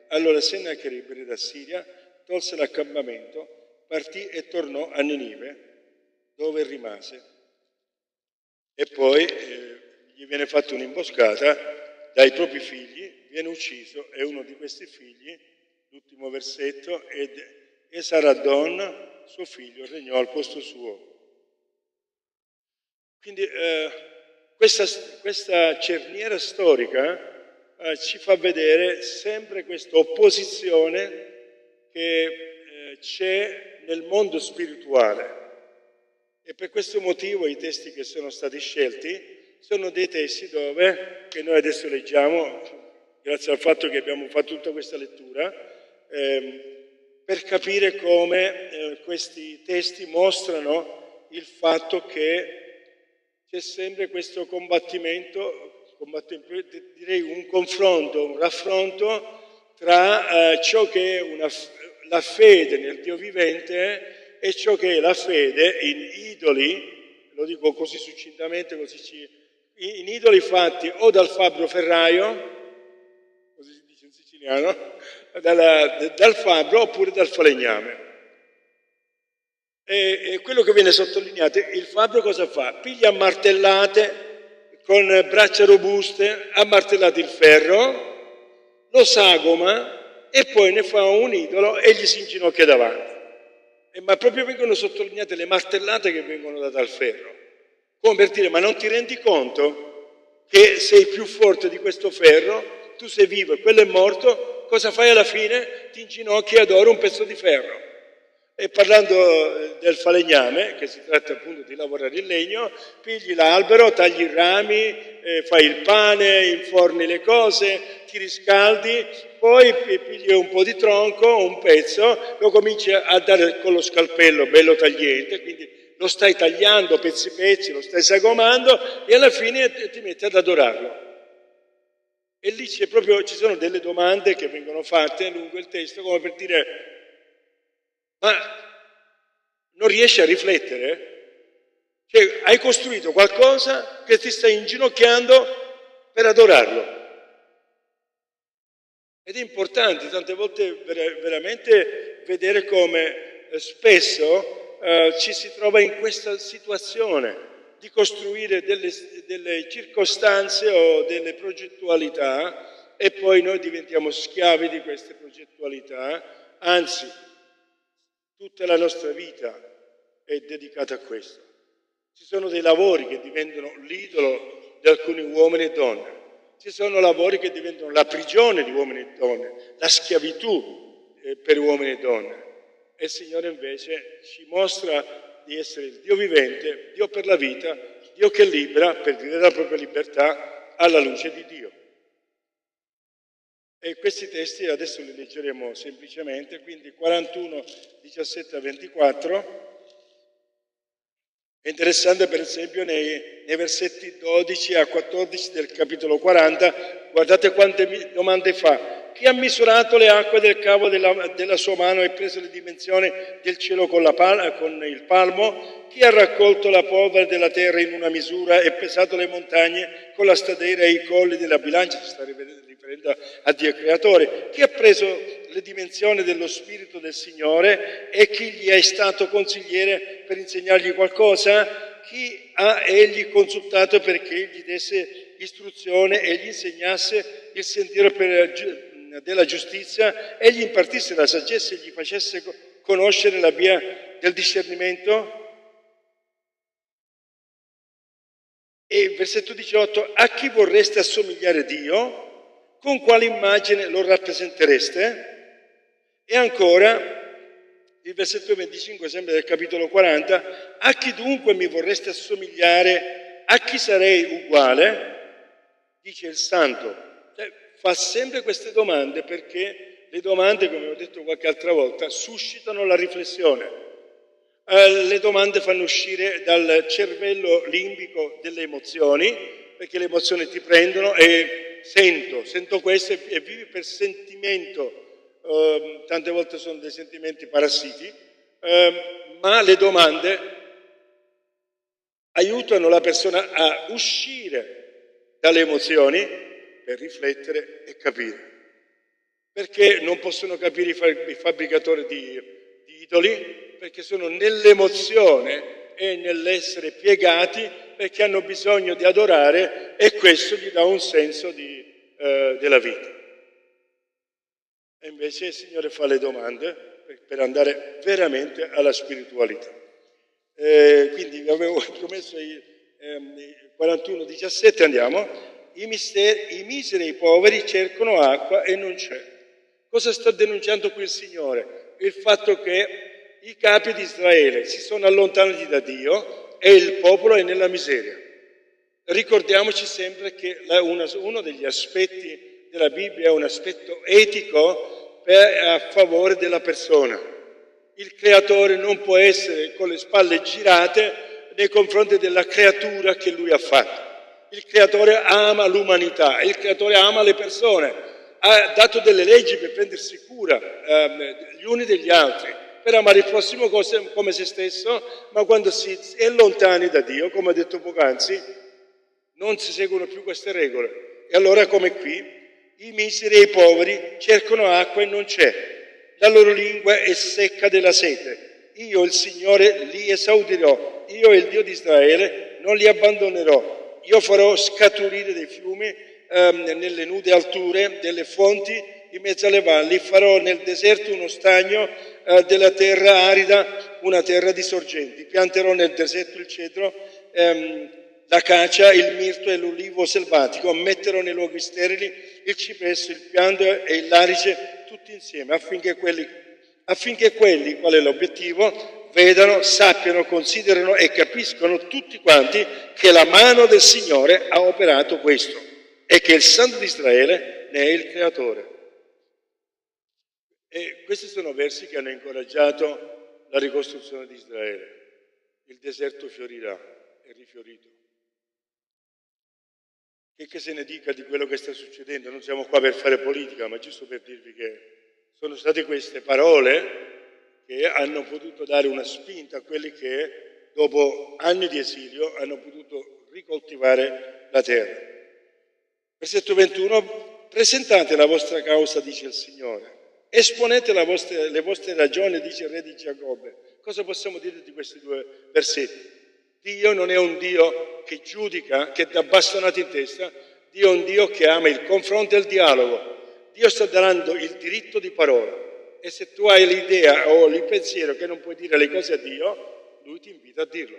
[SPEAKER 1] Allora Sennacherib, re d'Assiria, tolse l'accampamento, partì e tornò a Ninive, dove rimase. E poi gli viene fatta un'imboscata dai propri figli, viene ucciso, e uno di questi figli, l'ultimo versetto, ed Esaraddon, suo figlio, regnò al posto suo. Quindi questa cerniera storica ci fa vedere sempre questa opposizione che c'è nel mondo spirituale. E per questo motivo i testi che sono stati scelti sono dei testi che noi adesso leggiamo, grazie al fatto che abbiamo fatto tutta questa lettura, per capire come questi testi mostrano il fatto che c'è sempre questo combattimento, direi un confronto, un raffronto tra ciò che è la fede nel Dio vivente e ciò che è la fede in idoli, lo dico così succintamente, in idoli fatti o dal fabbro ferraio, così si dice in siciliano, dal fabbro oppure dal falegname. E quello che viene sottolineato, il fabbro cosa fa? Piglia a martellate, con braccia robuste, ha martellato il ferro, lo sagoma e poi ne fa un idolo e gli si inginocchia davanti. Ma proprio vengono sottolineate le martellate che vengono date al ferro. Come per dire, ma non ti rendi conto che sei più forte di questo ferro, tu sei vivo e quello è morto, cosa fai alla fine? Ti inginocchi e adoro un pezzo di ferro. E parlando del falegname, che si tratta appunto di lavorare il legno, pigli l'albero, tagli i rami, fai il pane, inforni le cose, ti riscaldi, poi pigli un po' di tronco, un pezzo, lo cominci a dare con lo scalpello bello tagliente, quindi lo stai tagliando pezzi, lo stai sagomando e alla fine ti metti ad adorarlo. E lì ci sono delle domande che vengono fatte lungo il testo, come per dire, ma non riesci a riflettere? Cioè, hai costruito qualcosa che ti sta inginocchiando per adorarlo. Ed è importante tante volte veramente vedere come spesso ci si trova in questa situazione di costruire delle circostanze o delle progettualità e poi noi diventiamo schiavi di queste progettualità, anzi tutta la nostra vita è dedicata a questo. Ci sono dei lavori che diventano l'idolo di alcuni uomini e donne. Ci sono lavori che diventano la prigione di uomini e donne, la schiavitù per uomini e donne. E il Signore invece ci mostra di essere il Dio vivente, Dio per la vita, Dio che libera per vivere la propria libertà alla luce di Dio. E questi testi adesso li leggeremo semplicemente, quindi 41, 17 a 24. È interessante per esempio nei versetti 12 a 14 del capitolo 40, guardate quante domande fa. Chi ha misurato le acque del cavo della sua mano e preso le dimensioni del cielo con il palmo? Chi ha raccolto la polvere della terra in una misura e pesato le montagne con la stadera e i colli della bilancia? Si sta riferendo a Dio creatore. Chi ha preso le dimensioni dello Spirito del Signore e chi gli è stato consigliere per insegnargli qualcosa? Chi ha egli consultato perché gli desse istruzione e gli insegnasse il sentiero della giustizia e gli impartisse la saggezza e gli facesse conoscere la via del discernimento? E versetto 18, a chi vorreste assomigliare Dio? Con quale immagine lo rappresentereste? E ancora, il versetto 25, sempre del capitolo 40, a chi dunque mi vorreste assomigliare? A chi sarei uguale? Dice il Santo. Fa sempre queste domande perché le domande, come ho detto qualche altra volta, suscitano la riflessione. Le domande fanno uscire dal cervello limbico delle emozioni, perché le emozioni ti prendono e sento questo e vivi per sentimento. Tante volte sono dei sentimenti parassiti, ma le domande aiutano la persona a uscire dalle emozioni per riflettere e capire. Perché non possono capire i fabbricatori di idoli? Perché sono nell'emozione e nell'essere piegati, perché hanno bisogno di adorare e questo gli dà un senso della vita. E invece il Signore fa le domande per andare veramente alla spiritualità. Quindi avevo promesso i 41-17, andiamo. I miseri e i poveri cercano acqua e non c'è. Cosa sta denunciando qui il Signore? Il fatto che i capi di Israele si sono allontanati da Dio e il popolo è nella miseria. Ricordiamoci sempre che uno degli aspetti della Bibbia è un aspetto etico a favore della persona. Il creatore non può essere con le spalle girate nei confronti della creatura che lui ha fatto. Il creatore ama l'umanità, il creatore ama le persone, ha dato delle leggi per prendersi cura gli uni degli altri, per amare il prossimo come se stesso, ma quando si è lontani da Dio, come ho detto poc'anzi, non si seguono più queste regole. E allora, come qui, i miseri e i poveri cercano acqua e non c'è. La loro lingua è secca della sete. Io, il Signore, li esaudirò. Io, il Dio di Israele, non li abbandonerò. Io farò scaturire dei fiumi nelle nude alture, delle fonti in mezzo alle valli. Farò nel deserto uno stagno della terra arida, una terra di sorgenti. Pianterò nel deserto il cedro, l'acacia, il mirto e l'olivo selvatico. Metterò nei luoghi sterili il cipresso, il pianto e il larice tutti insieme, affinché quelli, qual è l'obiettivo, vedano, sappiano, considerino e capiscono tutti quanti che la mano del Signore ha operato questo e che il Santo di Israele ne è il creatore. E questi sono versi che hanno incoraggiato la ricostruzione di Israele. Il deserto fiorirà, è rifiorito. Che se ne dica di quello che sta succedendo, non siamo qua per fare politica, ma giusto per dirvi che sono state queste parole che hanno potuto dare una spinta a quelli che dopo anni di esilio hanno potuto ricoltivare la terra. Versetto 21, presentate la vostra causa, dice il Signore, esponete le vostre ragioni, dice il re di Giacobbe. Cosa possiamo dire di questi due versetti? Dio non è un Dio che giudica, che dà bastonate in testa. Dio è un Dio che ama il confronto e il dialogo. Dio sta dando il diritto di parola. E se tu hai l'idea o il pensiero che non puoi dire le cose a Dio, Lui ti invita a dirlo.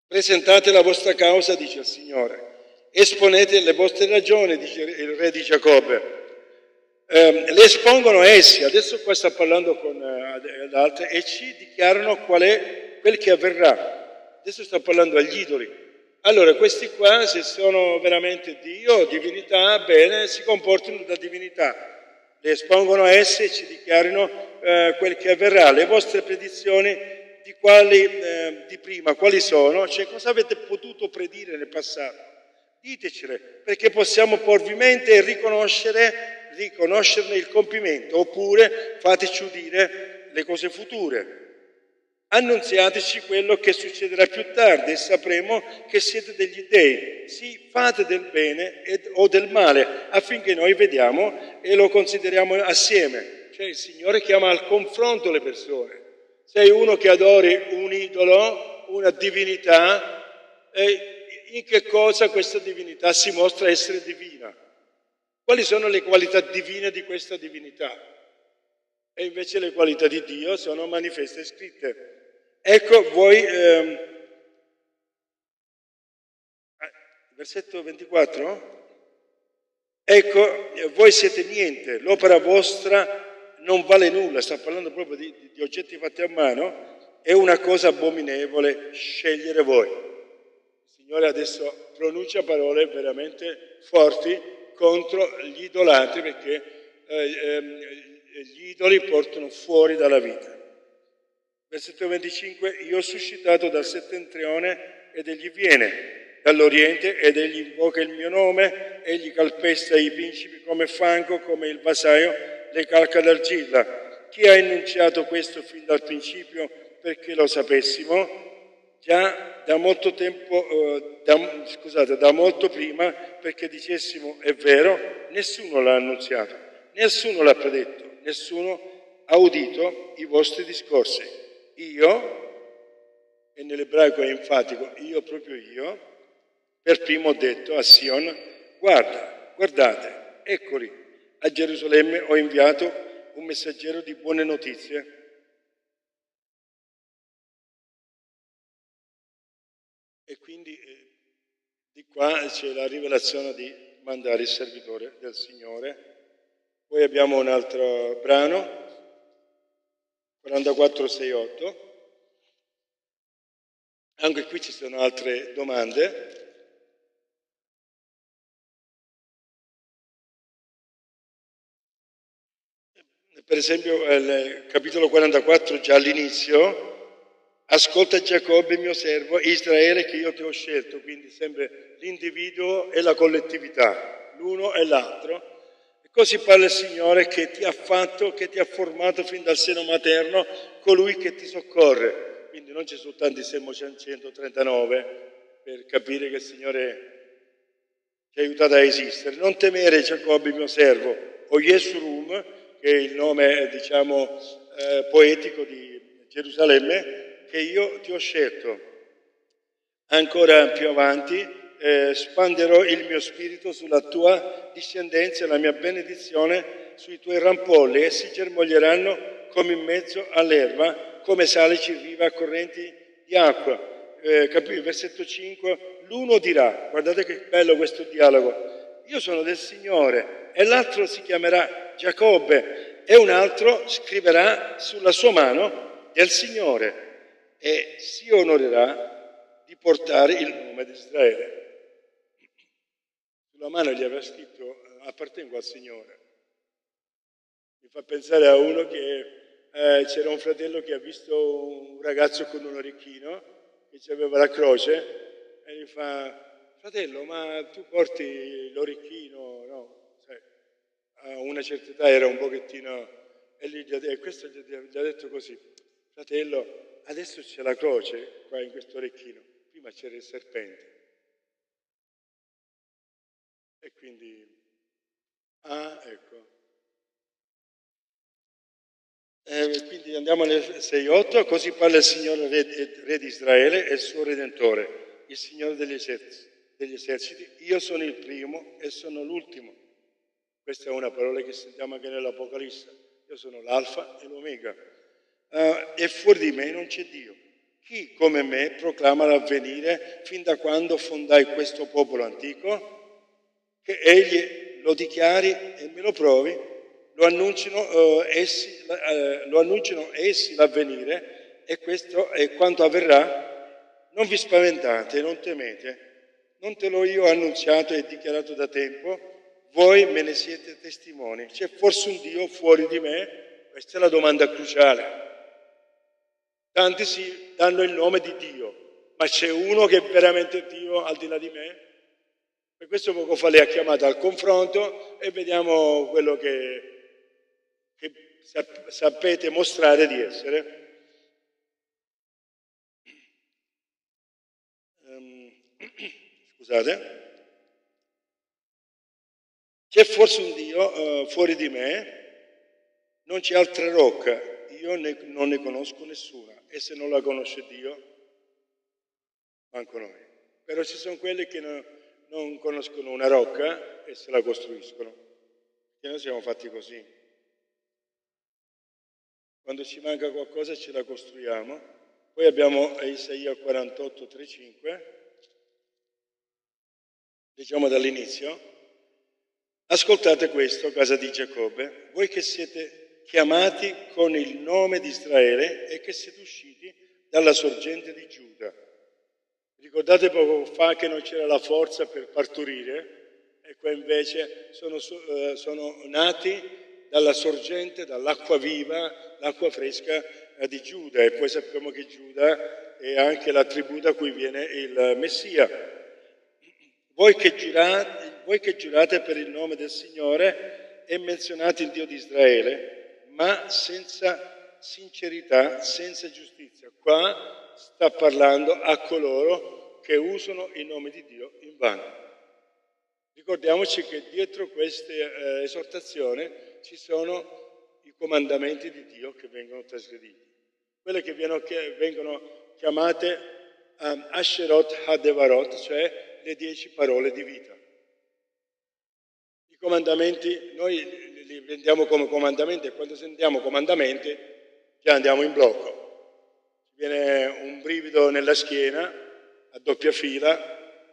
[SPEAKER 1] Presentate la vostra causa, dice il Signore. Esponete le vostre ragioni, dice il re di Giacobbe. Le espongono essi, adesso qua sta parlando con altri, e ci dichiarano qual è quel che avverrà. Adesso sta parlando agli idoli. Allora, questi qua, se sono veramente Dio, divinità, bene, si comportano da divinità. Le espongono a esse e ci dichiarino quel che avverrà. Le vostre predizioni di prima, quali sono? Cioè, cosa avete potuto predire nel passato? Ditecele, perché possiamo porvi mente e riconoscerne il compimento, oppure fateci udire le cose future. Annunziateci quello che succederà più tardi e sapremo che siete degli dei. Sì, fate del bene o del male affinché noi vediamo e lo consideriamo assieme. Cioè il Signore chiama al confronto le persone. Sei uno che adori un idolo, una divinità, in che cosa questa divinità si mostra essere divina? Quali sono le qualità divine di questa divinità? E invece le qualità di Dio sono manifeste e scritte. Ecco, voi, versetto 24, ecco, voi siete niente, l'opera vostra non vale nulla, sta parlando proprio di oggetti fatti a mano, è una cosa abominevole scegliere voi. Il Signore adesso pronuncia parole veramente forti contro gli idolatri, perché gli idoli portano fuori dalla vita. Versetto 25, io ho suscitato dal settentrione ed egli viene, dall'oriente ed egli invoca il mio nome, egli calpesta i principi come fango, come il vasaio le calca d'argilla. Chi ha enunciato questo fin dal principio perché lo sapessimo? Già da molto tempo, da molto prima, perché dicessimo è vero, nessuno l'ha annunziato, nessuno l'ha predetto, nessuno ha udito i vostri discorsi. Io, e nell'ebraico è enfatico, io proprio io, per primo ho detto a Sion, guardate, eccoli, a Gerusalemme ho inviato un messaggero di buone notizie. E quindi di qua c'è la rivelazione di mandare il servitore del Signore. Poi abbiamo un altro brano, 44,6,8. Anche qui ci sono altre domande. Per esempio, il capitolo 44, già all'inizio, ascolta Giacobbe, mio servo, Israele, che io ti ho scelto, quindi sempre l'individuo e la collettività, l'uno e l'altro. E così parla il Signore che ti ha fatto, che ti ha formato fin dal seno materno, colui che ti soccorre. Quindi non ci sono tanti Salmo 139 per capire che il Signore ti ha aiutato a esistere. Non temere, Giacobbe, mio servo, o Yesurum, che è il nome, diciamo, poetico di Gerusalemme, che io ti ho scelto. Ancora più avanti, spanderò il mio spirito sulla tua discendenza e la mia benedizione sui tuoi rampolli. Essi germoglieranno come in mezzo all'erba, come salici vive a correnti di acqua. Versetto 5, l'uno dirà, guardate che bello questo dialogo, io sono del Signore, e l'altro si chiamerà Giacobbe, e un altro scriverà sulla sua mano del Signore, e si onorerà di portare il nome di Israele. Sulla mano gli aveva scritto, appartengo al Signore. Mi fa pensare a uno che c'era un fratello che ha visto un ragazzo con un orecchino, che aveva la croce, e gli fa, fratello, ma tu porti l'orecchino, no? A una certa età era un pochettino, e questo gli ha detto così, fratello, adesso c'è la croce qua in questo orecchino, prima c'era il serpente. E quindi, ecco. Quindi andiamo nel 6,8, così parla il Signore re di Israele e il suo Redentore, il Signore degli eserciti. Io sono il primo e sono l'ultimo. Questa è una parola che sentiamo anche nell'Apocalisse. Io sono l'Alfa e l'Omega. E fuori di me non c'è Dio. Chi come me proclama l'avvenire fin da quando fondai questo popolo antico? Che egli lo dichiari e me lo provi? Lo annunciano essi l'avvenire, e questo è quanto avverrà. Non vi spaventate, non temete, Non te l'ho io annunziato e dichiarato da tempo? Voi me ne siete testimoni. C'è forse un Dio fuori di me? Questa è la domanda cruciale. Tanti si danno il nome di Dio, ma c'è uno che è veramente Dio al di là di me? Per questo poco fa lei ha chiamato al confronto e vediamo quello che sapete mostrare di essere. Scusate. C'è forse un Dio fuori di me? Non c'è altra rocca, io non ne conosco nessuna. E se non la conosce Dio, manco noi. Però ci sono quelli che non conoscono una rocca e se la costruiscono. Che noi siamo fatti così. Quando ci manca qualcosa ce la costruiamo. Poi abbiamo Isaia 48, 3, 5. Leggiamo dall'inizio. Ascoltate questo, casa di Giacobbe, voi che siete chiamati con il nome di Israele e che siete usciti dalla sorgente di Giuda. Ricordate poco fa che non c'era la forza per partorire? E qua invece sono nati dalla sorgente, dall'acqua viva, l'acqua fresca di Giuda. E poi sappiamo che Giuda è anche la tribù da cui viene il Messia. Voi che giurate per il nome del Signore e menzionate il Dio di Israele, ma senza sincerità, senza giustizia. Qua sta parlando a coloro che usano il nome di Dio in vano. Ricordiamoci che dietro questa esortazione ci sono i comandamenti di Dio che vengono trasgrediti. Quelle che vengono chiamate Asherot Hadevarot, cioè le 10 parole di vita. I comandamenti, noi li prendiamo come comandamenti e quando sentiamo comandamenti già andiamo in blocco. Ci viene un brivido nella schiena, a doppia fila,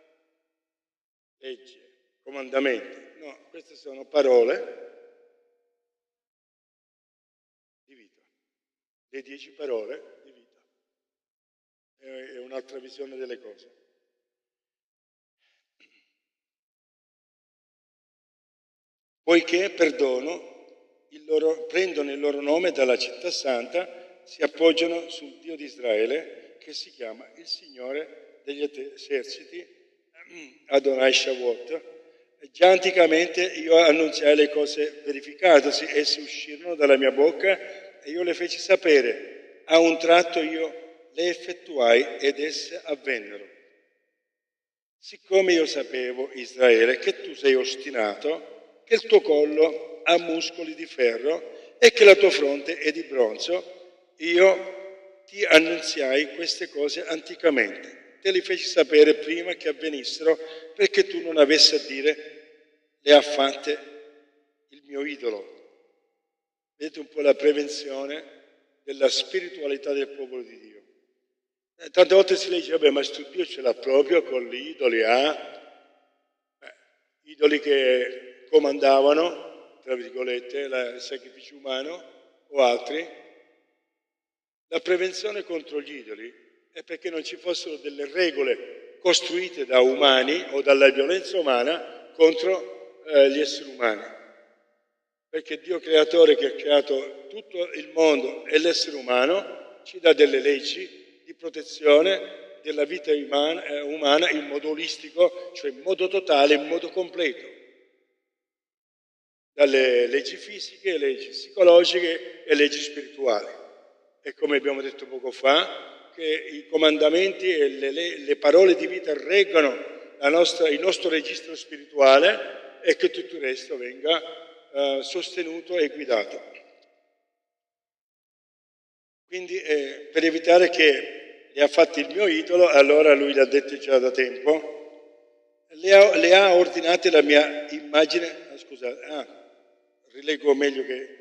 [SPEAKER 1] legge, comandamenti. No, queste sono parole di vita. Le 10 parole di vita. È un'altra visione delle cose. Poiché prendono il loro nome dalla città santa, si appoggiano sul Dio di Israele, che si chiama il Signore degli eserciti, Adonai Shavuot. Già anticamente io annunziai le cose verificatesi, esse uscirono dalla mia bocca e io le feci sapere. A un tratto io le effettuai ed esse avvennero. Siccome io sapevo, Israele, che tu sei ostinato, che il tuo collo ha muscoli di ferro e che la tua fronte è di bronzo, io ti annunziai queste cose anticamente. Te li feci sapere prima che avvenissero perché tu non avessi a dire le ha fatte il mio idolo. Vedete un po' la prevenzione della spiritualità del popolo di Dio. Tante volte si legge, vabbè, ma sto Dio ce l'ha proprio con gli idoli, idoli che comandavano, tra virgolette, il sacrificio umano o altri. La prevenzione contro gli idoli è perché non ci fossero delle regole costruite da umani o dalla violenza umana contro gli esseri umani. Perché Dio creatore che ha creato tutto il mondo e l'essere umano ci dà delle leggi di protezione della vita umana in modo olistico, cioè in modo totale, in modo completo. Dalle leggi fisiche, leggi psicologiche e leggi spirituali. E come abbiamo detto poco fa, che i comandamenti e le parole di vita reggano il nostro registro spirituale e che tutto il resto venga sostenuto e guidato. Quindi per evitare che le ha fatti il mio idolo, allora lui l'ha detto già da tempo, le ha ordinate la mia immagine, rileggo meglio che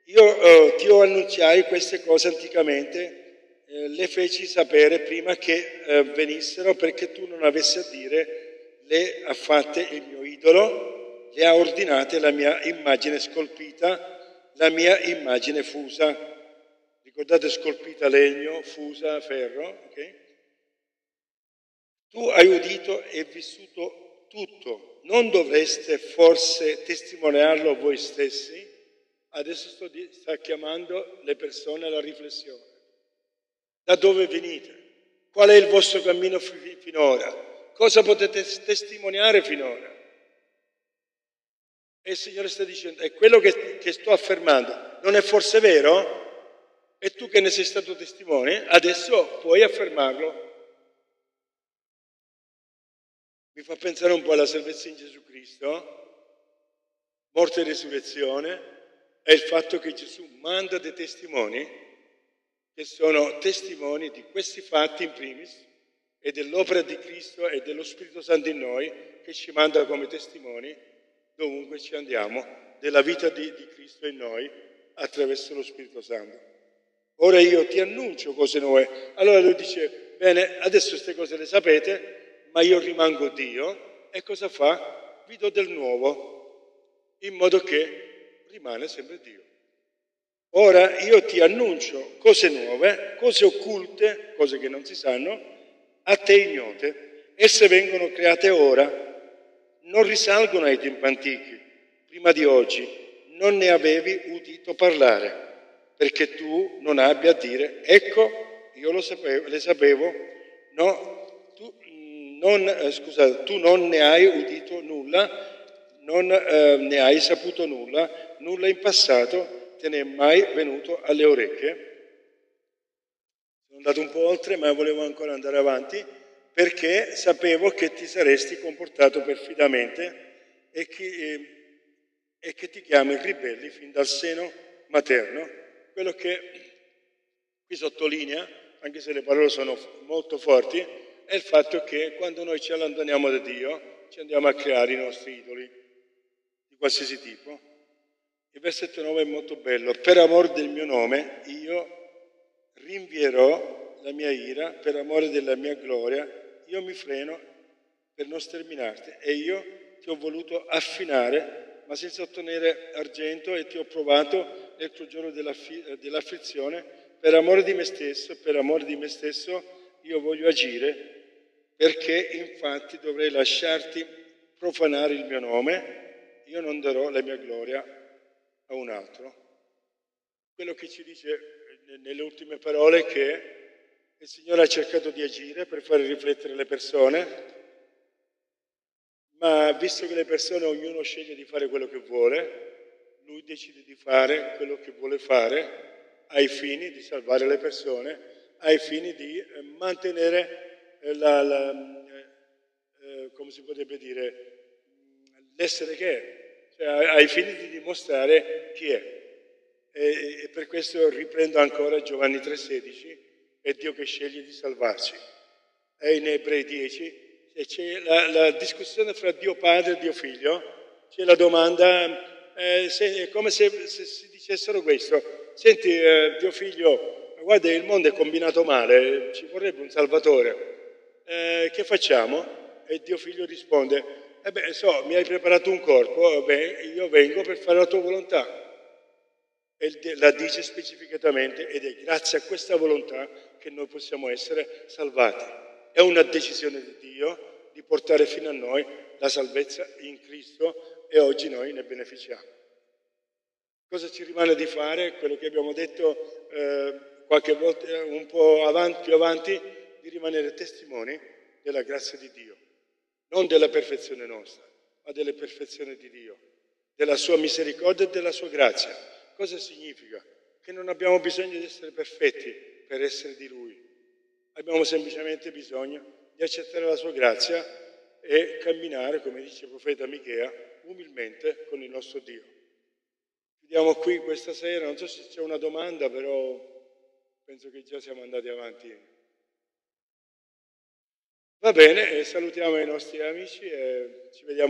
[SPEAKER 1] io ti ho annunziai queste cose anticamente, le feci sapere prima che venissero perché tu non avessi a dire le ha fatte il mio idolo, le ha ordinate la mia immagine scolpita, la mia immagine fusa. Ricordate scolpita legno, fusa ferro, ok? Tu hai udito e vissuto tutto, non dovreste forse testimoniarlo voi stessi? Adesso sta chiamando le persone alla riflessione. Da dove venite? Qual è il vostro cammino finora? Cosa potete testimoniare finora? E il Signore sta dicendo, è quello che sto affermando, non è forse vero? E tu che ne sei stato testimone, adesso puoi affermarlo. Mi fa pensare un po' alla salvezza in Gesù Cristo, morte e risurrezione, e il fatto che Gesù manda dei testimoni, che sono testimoni di questi fatti in primis, e dell'opera di Cristo e dello Spirito Santo in noi, che ci manda come testimoni dovunque ci andiamo, della vita di Cristo in noi attraverso lo Spirito Santo. Ora io ti annuncio cose nuove. Allora lui dice, bene, adesso queste cose le sapete, ma io rimango Dio, e cosa fa? Vi do del nuovo, in modo che rimane sempre Dio. Ora io ti annuncio cose nuove, cose occulte, cose che non si sanno, a te ignote. Esse vengono create ora, non risalgono ai tempi antichi, prima di oggi, non ne avevi udito parlare, perché tu non abbia a dire, ecco, io le sapevo, no, tu non ne hai udito nulla, non ne hai saputo nulla, nulla in passato te ne è mai venuto alle orecchie. Sono andato un po' oltre, ma volevo ancora andare avanti, perché sapevo che ti saresti comportato perfidamente e che ti chiami ribelli fin dal seno materno. Quello che qui sottolinea, anche se le parole sono molto forti, è il fatto che quando noi ci allontaniamo da Dio, ci andiamo a creare i nostri idoli di qualsiasi tipo. Il versetto 9 è molto bello. Per amor del mio nome io rinvierò la mia ira, per amore della mia gloria io mi freno per non sterminarti, e io ti ho voluto affinare, ma senza ottenere argento, e ti ho provato nel tuo giorno dell'afflizione. Per amore di me stesso io voglio agire, perché infatti dovrei lasciarti profanare il mio nome, io non darò la mia gloria a un altro. Quello che ci dice nelle ultime parole è che il Signore ha cercato di agire per fare riflettere le persone, ma visto che le persone, ognuno sceglie di fare quello che vuole, Lui decide di fare quello che vuole fare ai fini di salvare le persone, ai fini di mantenere come si potrebbe dire, l'essere che è, cioè ai fini di dimostrare chi è. E per questo riprendo ancora Giovanni 3,16, è Dio che sceglie di salvarci. E in Ebrei 10 c'è la discussione fra Dio Padre e Dio Figlio, c'è la domanda, è come se si dicessero questo, senti Dio Figlio, guarda il mondo è combinato male, ci vorrebbe un Salvatore, che facciamo? E Dio Figlio risponde, mi hai preparato un corpo, io vengo per fare la tua volontà. E la dice specificatamente, ed è grazie a questa volontà che noi possiamo essere salvati. È una decisione di Dio di portare fino a noi la salvezza in Cristo, e oggi noi ne beneficiamo. Cosa ci rimane di fare? Quello che abbiamo detto qualche volta un po' più avanti, di rimanere testimoni della grazia di Dio, non della perfezione nostra, ma della perfezione di Dio, della sua misericordia e della sua grazia. Cosa significa? Che non abbiamo bisogno di essere perfetti per essere di Lui. Abbiamo semplicemente bisogno di accettare la sua grazia e camminare, come dice il profeta Michea, umilmente con il nostro Dio. Chiudiamo qui questa sera, non so se c'è una domanda, però penso che già siamo andati avanti. Va bene, salutiamo i nostri amici e ci vediamo